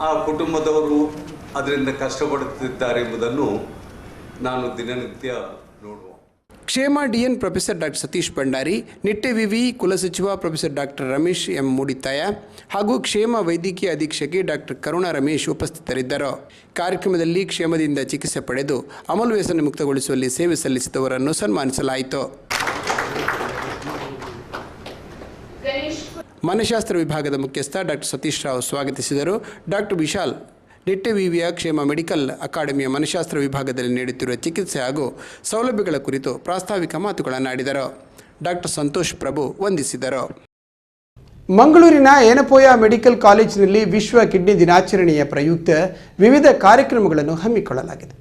Speaker 14: ಆ ಕುಟುಂಬದವರು ಅದರಿಂದ ಕಷ್ಟಪಡುತ್ತಿದ್ದಾರೆ ಎಂಬುದನ್ನು ನಾನು ದಿನನಿತ್ಯ ನೋಡುವ.
Speaker 1: ಕ್ಷೇಮ DN professor doctor Satish Bhandari, Nitte ವಿವಿ ಕುಲಸಚಿವ ಪ್ರೊಫೆಸರ್ ಡಾಕ್ಟರ್ ರಮೇಶ್ M ಮೂಡಿತಾಯ ಹಾಗೂ ಕ್ಷೇಮ ವೈದ್ಯಕೀಯ ಅಧೀಕ್ಷಕಿ ಡಾಕ್ಟರ್ ಕರುಣಾ ರಮೇಶ್ ಉಪಸ್ಥಿತರಿದ್ದರು. ಕಾರ್ಯಕ್ರಮದಲ್ಲಿ ಕ್ಷೇಮದಿಂದ ಚಿಕಿತ್ಸೆ ಪಡೆದು ಅಮಲು ವ್ಯಸನ ಮುಕ್ತಗೊಳಿಸುವಲ್ಲಿ ಸೇವೆ ಸಲ್ಲಿಸಿದವರನ್ನು ಸನ್ಮಾನಿಸಲಾಯಿತು. ಮನಃಶಾಸ್ತ್ರ ವಿಭಾಗದ ಮುಖ್ಯಸ್ಥ ಡಾಕ್ಟರ್ ಸತೀಶ್ ರಾವ್ ಸ್ವಾಗತಿಸಿದರು. ಡಾಕ್ಟರ್ ವಿಶಾಲ್ ನಿಟ್ಟೆ ವಿವಿಯ ಕ್ಷೇಮ ಮೆಡಿಕಲ್ ಅಕಾಡೆಮಿಯ ಮನಃಶಾಸ್ತ್ರ ವಿಭಾಗದಲ್ಲಿ ನೀಡುತ್ತಿರುವ ಚಿಕಿತ್ಸೆ ಹಾಗೂ ಸೌಲಭ್ಯಗಳ ಕುರಿತು ಪ್ರಾಸ್ತಾವಿಕ ಮಾತುಗಳನ್ನಾಡಿದರು. ಡಾಕ್ಟರ್ ಸಂತೋಷ್ ಪ್ರಭು ವಂದಿಸಿದರು. ಮಂಗಳೂರಿನ ಯೆನಪೋಯ ಮೆಡಿಕಲ್ ಕಾಲೇಜಿನಲ್ಲಿ ವಿಶ್ವ ಕಿಡ್ನಿ ದಿನಾಚರಣೆಯ ಪ್ರಯುಕ್ತ ವಿವಿಧ ಕಾರ್ಯಕ್ರಮಗಳನ್ನು ಹಮ್ಮಿಕೊಳ್ಳಲಾಗಿದೆ.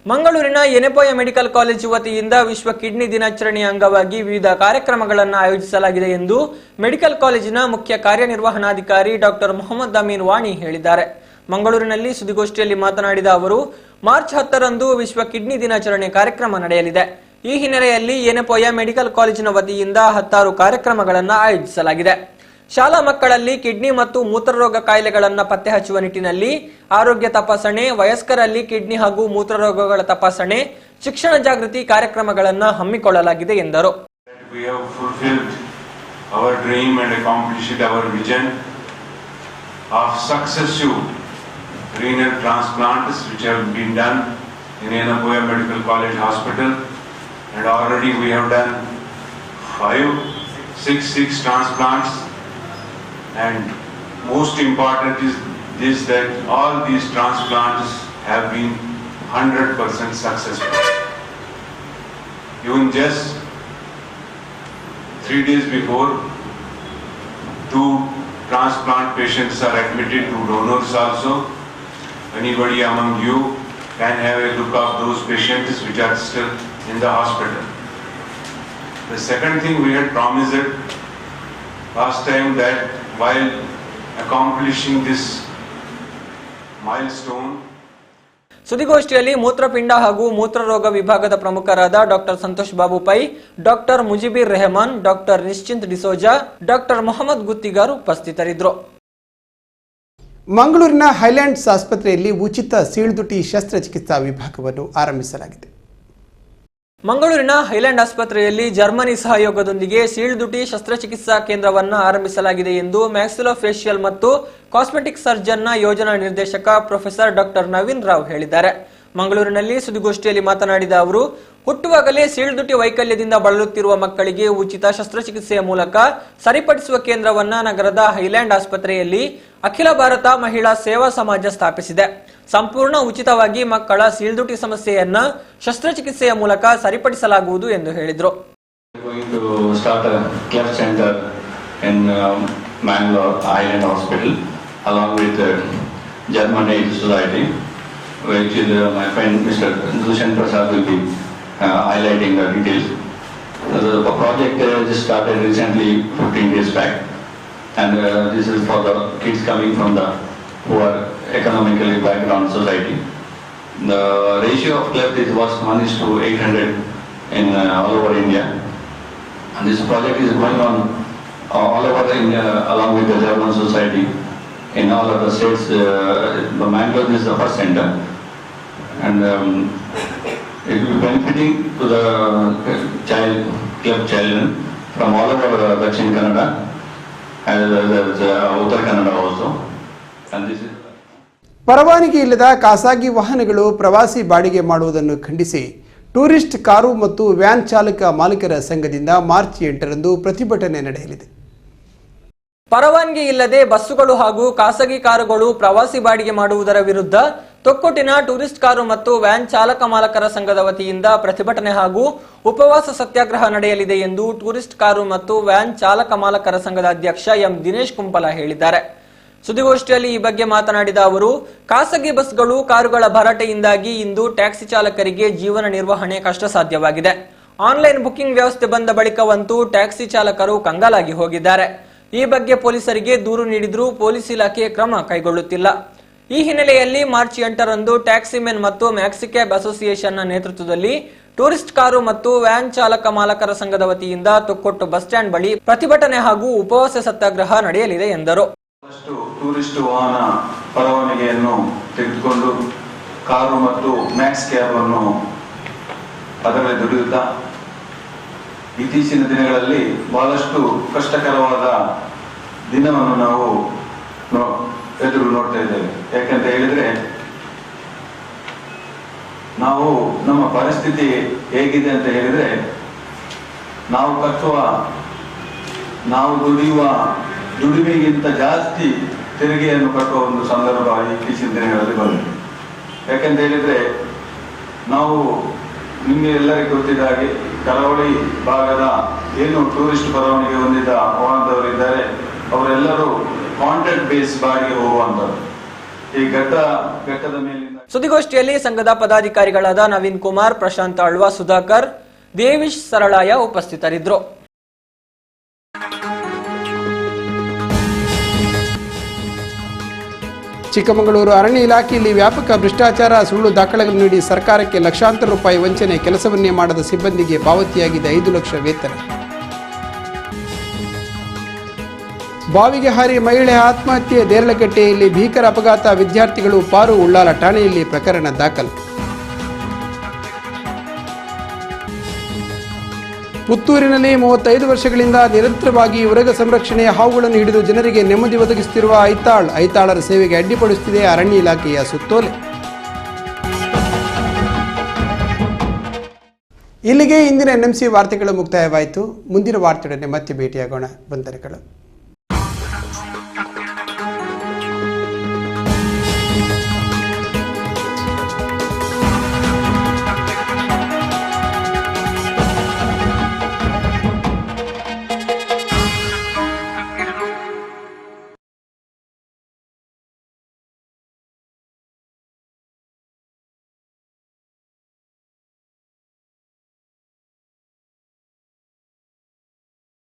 Speaker 2: ಮಂಗಳೂರಿನ ಯೆನಪೋಯ ಮೆಡಿಕಲ್ ಕಾಲೇಜು ವತಿಯಿಂದ ವಿಶ್ವ ಕಿಡ್ನಿ ದಿನಾಚರಣೆಯ ಅಂಗವಾಗಿ ವಿವಿಧ ಕಾರ್ಯಕ್ರಮಗಳನ್ನು ಆಯೋಜಿಸಲಾಗಿದೆ ಎಂದು ಮೆಡಿಕಲ್ ಕಾಲೇಜಿನ ಮುಖ್ಯ ಕಾರ್ಯನಿರ್ವಹಣಾಧಿಕಾರಿ ಡಾಕ್ಟರ್ ಮೊಹಮ್ಮದ್ ಅಮೀನ್ ವಾಣಿ ಹೇಳಿದ್ದಾರೆ. ಮಂಗಳೂರಿನಲ್ಲಿ ಸುದ್ದಿಗೋಷ್ಠಿಯಲ್ಲಿ ಮಾತನಾಡಿದ ಅವರು, ಮಾರ್ಚ್ 10ರಂದು ವಿಶ್ವ ಕಿಡ್ನಿ ದಿನಾಚರಣೆ ಕಾರ್ಯಕ್ರಮ ನಡೆಯಲಿದೆ. ಈ ಹಿನ್ನೆಲೆಯಲ್ಲಿ ಯೆನೆಪೋಯ ಮೆಡಿಕಲ್ ಕಾಲೇಜಿನ ವತಿಯಿಂದ 10 ಕಾರ್ಯಕ್ರಮಗಳನ್ನು ಆಯೋಜಿಸಲಾಗಿದೆ. ಶಾಲಾ ಮಕ್ಕಳಲ್ಲಿ ಕಿಡ್ನಿ ಮತ್ತು ಮೂತ್ರರೋಗ ಕಾಯಿಲೆಗಳನ್ನು ಪತ್ತೆ ಹಚ್ಚುವ ನಿಟ್ಟಿನಲ್ಲಿ ಆರೋಗ್ಯ ತಪಾಸಣೆ, ವಯಸ್ಕರಲ್ಲಿ ಕಿಡ್ನಿ ಹಾಗೂ ಮೂತ್ರರೋಗಗಳ ತಪಾಸಣೆ, ಶಿಕ್ಷಣ ಜಾಗೃತಿ ಕಾರ್ಯಕ್ರಮಗಳನ್ನು ಹಮ್ಮಿಕೊಳ್ಳಲಾಗಿದೆ ಎಂದರು.
Speaker 15: We have fulfilled our dream and accomplished our vision of successive renal transplants which have been done in Yanapoya Medical College Hospital, and already we have done 6 transplants, and most important is this, that all these transplants have been 100% successful. Even just 3 days before, 2 transplant patients are admitted, 2 donors also. Anybody among you can have a look of those patients which are still in the hospital. The second thing, we had promised last time that while accomplishing this milestone,
Speaker 2: ಸುದ್ದಿಗೋಷ್ಠಿಯಲ್ಲಿ ಮೂತ್ರಪಿಂಡ ಹಾಗೂ ಮೂತ್ರರೋಗ ವಿಭಾಗದ ಪ್ರಮುಖರಾದ doctor Santosh Babu Pai, doctor Mujibir Rehman, doctor Nishchint D'Souza, doctor Mohammed Guttigar ಉಪಸ್ಥಿತರಿದ್ದರು.
Speaker 1: ಮಂಗಳೂರಿನ Highlands ಆಸ್ಪತ್ರೆಯಲ್ಲಿ ಉಚಿತ ಸೀಳ್ದುಟಿ ಶಸ್ತ್ರಚಿಕಿತ್ಸಾ ವಿಭಾಗವನ್ನು ಆರಂಭಿಸಲಾಗಿದೆ.
Speaker 2: ಮಂಗಳೂರಿನ ಹೈಲ್ಯಾಂಡ್ ಆಸ್ಪತ್ರೆಯಲ್ಲಿ ಜರ್ಮನಿ ಸಹಯೋಗದೊಂದಿಗೆ ಸೀಳ್ದುಟಿ ಶಸ್ತ್ರಚಿಕಿತ್ಸಾ ಕೇಂದ್ರವನ್ನು ಆರಂಭಿಸಲಾಗಿದೆ ಎಂದು ಮ್ಯಾಕ್ಸಿಲೋಫೇಶಿಯಲ್ ಮತ್ತು ಕಾಸ್ಮೆಟಿಕ್ ಸರ್ಜನ್ನ ಯೋಜನಾ ನಿರ್ದೇಶಕ ಪ್ರೊಫೆಸರ್ ಡಾಕ್ಟರ್ ನವೀನ್ ರಾವ್ ಹೇಳಿದ್ದಾರೆ. ಮಂಗಳೂರಿನಲ್ಲಿ ಸುದ್ದಿಗೋಷ್ಠಿಯಲ್ಲಿ ಮಾತನಾಡಿದ ಅವರು, ಹುಟ್ಟುವಾಗಲೇ ಸೀಳ್ದುಟಿ ವೈಕಲ್ಯದಿಂದ ಬಳಲುತ್ತಿರುವ ಮಕ್ಕಳಿಗೆ ಉಚಿತ ಶಸ್ತ್ರಚಿಕಿತ್ಸೆಯ ಮೂಲಕ ಸರಿಪಡಿಸುವ ಕೇಂದ್ರವನ್ನ ನಗರದ ಹೈಲ್ಯಾಂಡ್ ಆಸ್ಪತ್ರೆಯಲ್ಲಿ ಅಖಿಲ ಭಾರತ ಮಹಿಳಾ ಸೇವಾ ಸಮಾಜ ಸ್ಥಾಪಿಸಿದೆ. ಸಂಪೂರ್ಣ ಉಚಿತವಾಗಿ ಮಕ್ಕಳ ಸೀಳ್ದುಟಿ ಸಮಸ್ಯೆಯನ್ನ ಶಸ್ತ್ರಚಿಕಿತ್ಸೆಯ ಮೂಲಕ ಸರಿಪಡಿಸಲಾಗುವುದು ಎಂದು ಹೇಳಿದರು.
Speaker 16: Which is my friend Mr. Dushan Prasad will be highlighting the details. The project just started recently, 15 days back, and this is for the kids coming from the poor economically background society. The ratio of cleft was 1:800 in all over India, and this project is going on all over India along with the German society in all of the states. The Mangalore is the first center, and it will be benefiting to the cleft children from all over Dakshin Kannada as Uttar Kannada also. And this is
Speaker 1: ಪರವಾನಗಿ ಇಲ್ಲದ ಖಾಸಗಿ ವಾಹನಗಳು ಪ್ರವಾಸಿ ಬಾಡಿಗೆ ಮಾಡುವುದನ್ನು ಖಂಡಿಸಿ tourist car ಮತ್ತು van ಚಾಲಕ ಮಾಲೀಕರ ಸಂಘದಿಂದ ಮಾರ್ಚ್ 8ರಂದು ಪ್ರತಿಭಟನೆ ನಡೆಯಲಿದೆ.
Speaker 2: ಪರವಾನಗಿ ಇಲ್ಲದೆ ಬಸ್ಸುಗಳು ಹಾಗೂ ಖಾಸಗಿ ಕಾರುಗಳು ಪ್ರವಾಸಿ ಬಾಡಿಗೆ ಮಾಡುವುದರ ವಿರುದ್ಧ ತೊಕ್ಕೊಟ್ಟಿನ ಟೂರಿಸ್ಟ್ ಕಾರು ಮತ್ತು ವ್ಯಾನ್ ಚಾಲಕ ಮಾಲಕರ ಸಂಘದ ವತಿಯಿಂದ ಪ್ರತಿಭಟನೆ ಹಾಗೂ ಉಪವಾಸ ಸತ್ಯಾಗ್ರಹ ನಡೆಯಲಿದೆ ಎಂದು ಟೂರಿಸ್ಟ್ ಕಾರು ಮತ್ತು ವ್ಯಾನ್ ಚಾಲಕ ಮಾಲಕರ ಸಂಘದ ಅಧ್ಯಕ್ಷ ಎಂ ದಿನೇಶ್ ಕುಂಪಲ ಹೇಳಿದ್ದಾರೆ. ಸುದ್ದಿಗೋಷ್ಠಿಯಲ್ಲಿ ಈ ಬಗ್ಗೆ ಮಾತನಾಡಿದ ಅವರು, ಖಾಸಗಿ ಬಸ್ಗಳು, ಕಾರುಗಳ ಭರಾಟೆಯಿಂದಾಗಿ ಇಂದು ಟ್ಯಾಕ್ಸಿ ಚಾಲಕರಿಗೆ ಜೀವನ ನಿರ್ವಹಣೆ ಕಷ್ಟ ಸಾಧ್ಯವಾಗಿದೆ. ಆನ್ಲೈನ್ ಬುಕಿಂಗ್ ವ್ಯವಸ್ಥೆ ಬಂದ ಬಳಿಕವಂತೂ ಟ್ಯಾಕ್ಸಿ ಚಾಲಕರು ಕಂಗಾಲಾಗಿ ಹೋಗಿದ್ದಾರೆ. ಈ ಬಗ್ಗೆ ಪೊಲೀಸರಿಗೆ ದೂರು ನೀಡಿದ್ರೂ ಪೊಲೀಸ್ ಇಲಾಖೆ ಕ್ರಮ ಕೈಗೊಳ್ಳುತ್ತಿಲ್ಲ. ಈ ಹಿನ್ನೆಲೆಯಲ್ಲಿ ಮಾರ್ಚ್ 8ರಂದು ಟ್ಯಾಕ್ಸಿಮೆನ್ ಮತ್ತು ಮ್ಯಾಕ್ಸಿಕ್ಯಾಬ್ ಅಸೋಸಿಯೇಷನ್ನ ನೇತೃತ್ವದಲ್ಲಿ ಟೂರಿಸ್ಟ್ ಕಾರು ಮತ್ತು ವ್ಯಾನ್ ಚಾಲಕ ಮಾಲಕರ ಸಂಘದ ವತಿಯಿಂದ ತೊಕ್ಕೊಟ್ಟು ಬಸ್ ಸ್ಟ್ಯಾಂಡ್ ಬಳಿ ಪ್ರತಿಭಟನೆ ಹಾಗೂ ಉಪವಾಸ ಸತ್ಯಾಗ್ರಹ ನಡೆಯಲಿದೆ ಎಂದರು.
Speaker 15: ಟೂರಿಸ್ಟ್ ವಾಹನ ಪರವಾನಗಿಯನ್ನು ತೆಗೆದುಕೊಂಡು ಕಾರು ಮತ್ತು ಮ್ಯಾಕ್ಸ್ ಕ್ಯಾಬ್ ಅನ್ನು ಅದರಲ್ಲಿ ದುಡಿಯುತ್ತಾ ಇತ್ತೀಚಿನ ದಿನಗಳಲ್ಲಿ ಬಹಳಷ್ಟು ಕಷ್ಟಕರವಾದ ದಿನವನ್ನು ನಾವು ಎದುರು ನೋಡ್ತಾ ಇದ್ದೇವೆ. ಯಾಕಂತ ಹೇಳಿದ್ರೆ, ನಾವು ನಮ್ಮ ಪರಿಸ್ಥಿತಿ ಹೇಗಿದೆ ಅಂತ ಹೇಳಿದ್ರೆ, ನಾವು ದುಡಿಯುವ ದುಡಿಮೆಗಿಂತ ಜಾಸ್ತಿ ತೆರಿಗೆಯನ್ನು ಕಟ್ಟುವ ಒಂದು ಸಂದರ್ಭ ಇತ್ತೀಚಿನ ದಿನಗಳಲ್ಲಿ ಬಂದಿದೆ. ಯಾಕಂತ ಹೇಳಿದ್ರೆ, ನಾವು ನಿಮಗೆ ಎಲ್ಲರಿಗೂ ಗೊತ್ತಿದ್ದ ಹಾಗೆ ಕರಾವಳಿ ಭಾಗದ ಏನು ಟೂರಿಸ್ಟ್ ಪರವಾನಗಿ ಹೊಂದಿದ ವಾಹನದವರಿದ್ದಾರೆ, ಅವರೆಲ್ಲರೂ ಕಾಂಟ್ರಾಕ್ಟ್ ಬೇಸ್ ಬಾಡಿಗೆ ಹೋಗುವಂತರು. ಈ ಘಟ್ಟದ ಮೇಲಿಂದ
Speaker 2: ಸುದ್ದಿಗೋಷ್ಠಿಯಲ್ಲಿ ಸಂಘದ ಪದಾಧಿಕಾರಿಗಳಾದ ನವೀನ್ ಕುಮಾರ್, ಪ್ರಶಾಂತ್ ಆಳ್ವ, ಸುಧಾಕರ್, ದೇವಿಶ್ ಸರಳಾಯ ಉಪಸ್ಥಿತರಿದ್ದರು.
Speaker 1: ಚಿಕ್ಕಮಗಳೂರು ಅರಣ್ಯ ಇಲಾಖೆಯಲ್ಲಿ ವ್ಯಾಪಕ ಭ್ರಷ್ಟಾಚಾರ, ಸುಳ್ಳು ದಾಖಲೆಗಳನ್ನು ನೀಡಿ ಸರ್ಕಾರಕ್ಕೆ ಲಕ್ಷಾಂತರ ರೂಪಾಯಿ ವಂಚನೆ, ಕೆಲಸವನ್ನೇ ಮಾಡದ ಸಿಬ್ಬಂದಿಗೆ ಪಾವತಿಯಾಗಿದೆ 5 ಲಕ್ಷ ವೇತನ. ಬಾವಿಗೆ ಹಾರಿ ಮಹಿಳೆ ಆತ್ಮಹತ್ಯೆ, ದೇರಳಕಟ್ಟೆಯಲ್ಲಿ ಭೀಕರ ಅಪಘಾತ, ವಿದ್ಯಾರ್ಥಿಗಳು ಪಾರು, ಉಳ್ಳಾಲ ಠಾಣೆಯಲ್ಲಿ ಪ್ರಕರಣ ದಾಖಲು. ಪುತ್ತೂರಿನಲ್ಲಿ 35 ವರ್ಷಗಳಿಂದ ನಿರಂತರವಾಗಿ ಉರಗ ಸಂರಕ್ಷಣೆಯ ಹಾವುಗಳನ್ನು ಹಿಡಿದು ಜನರಿಗೆ ನೆಮ್ಮದಿ ಒದಗಿಸುತ್ತಿರುವ ಐತಾಳರ ಸೇವೆಗೆ ಅಡ್ಡಿಪಡಿಸುತ್ತಿದೆ ಅರಣ್ಯ ಇಲಾಖೆಯ ಸುತ್ತೋಲೆ. ಇಲ್ಲಿಗೆ ಇಂದಿನ NMC ವಾರ್ತೆಗಳು ಮುಕ್ತಾಯವಾಯಿತು. ಮುಂದಿನ ವಾರ್ತೆಯೊಡನೆ ಮತ್ತೆ ಭೇಟಿಯಾಗೋಣ. ವಂದನೆಗಳು.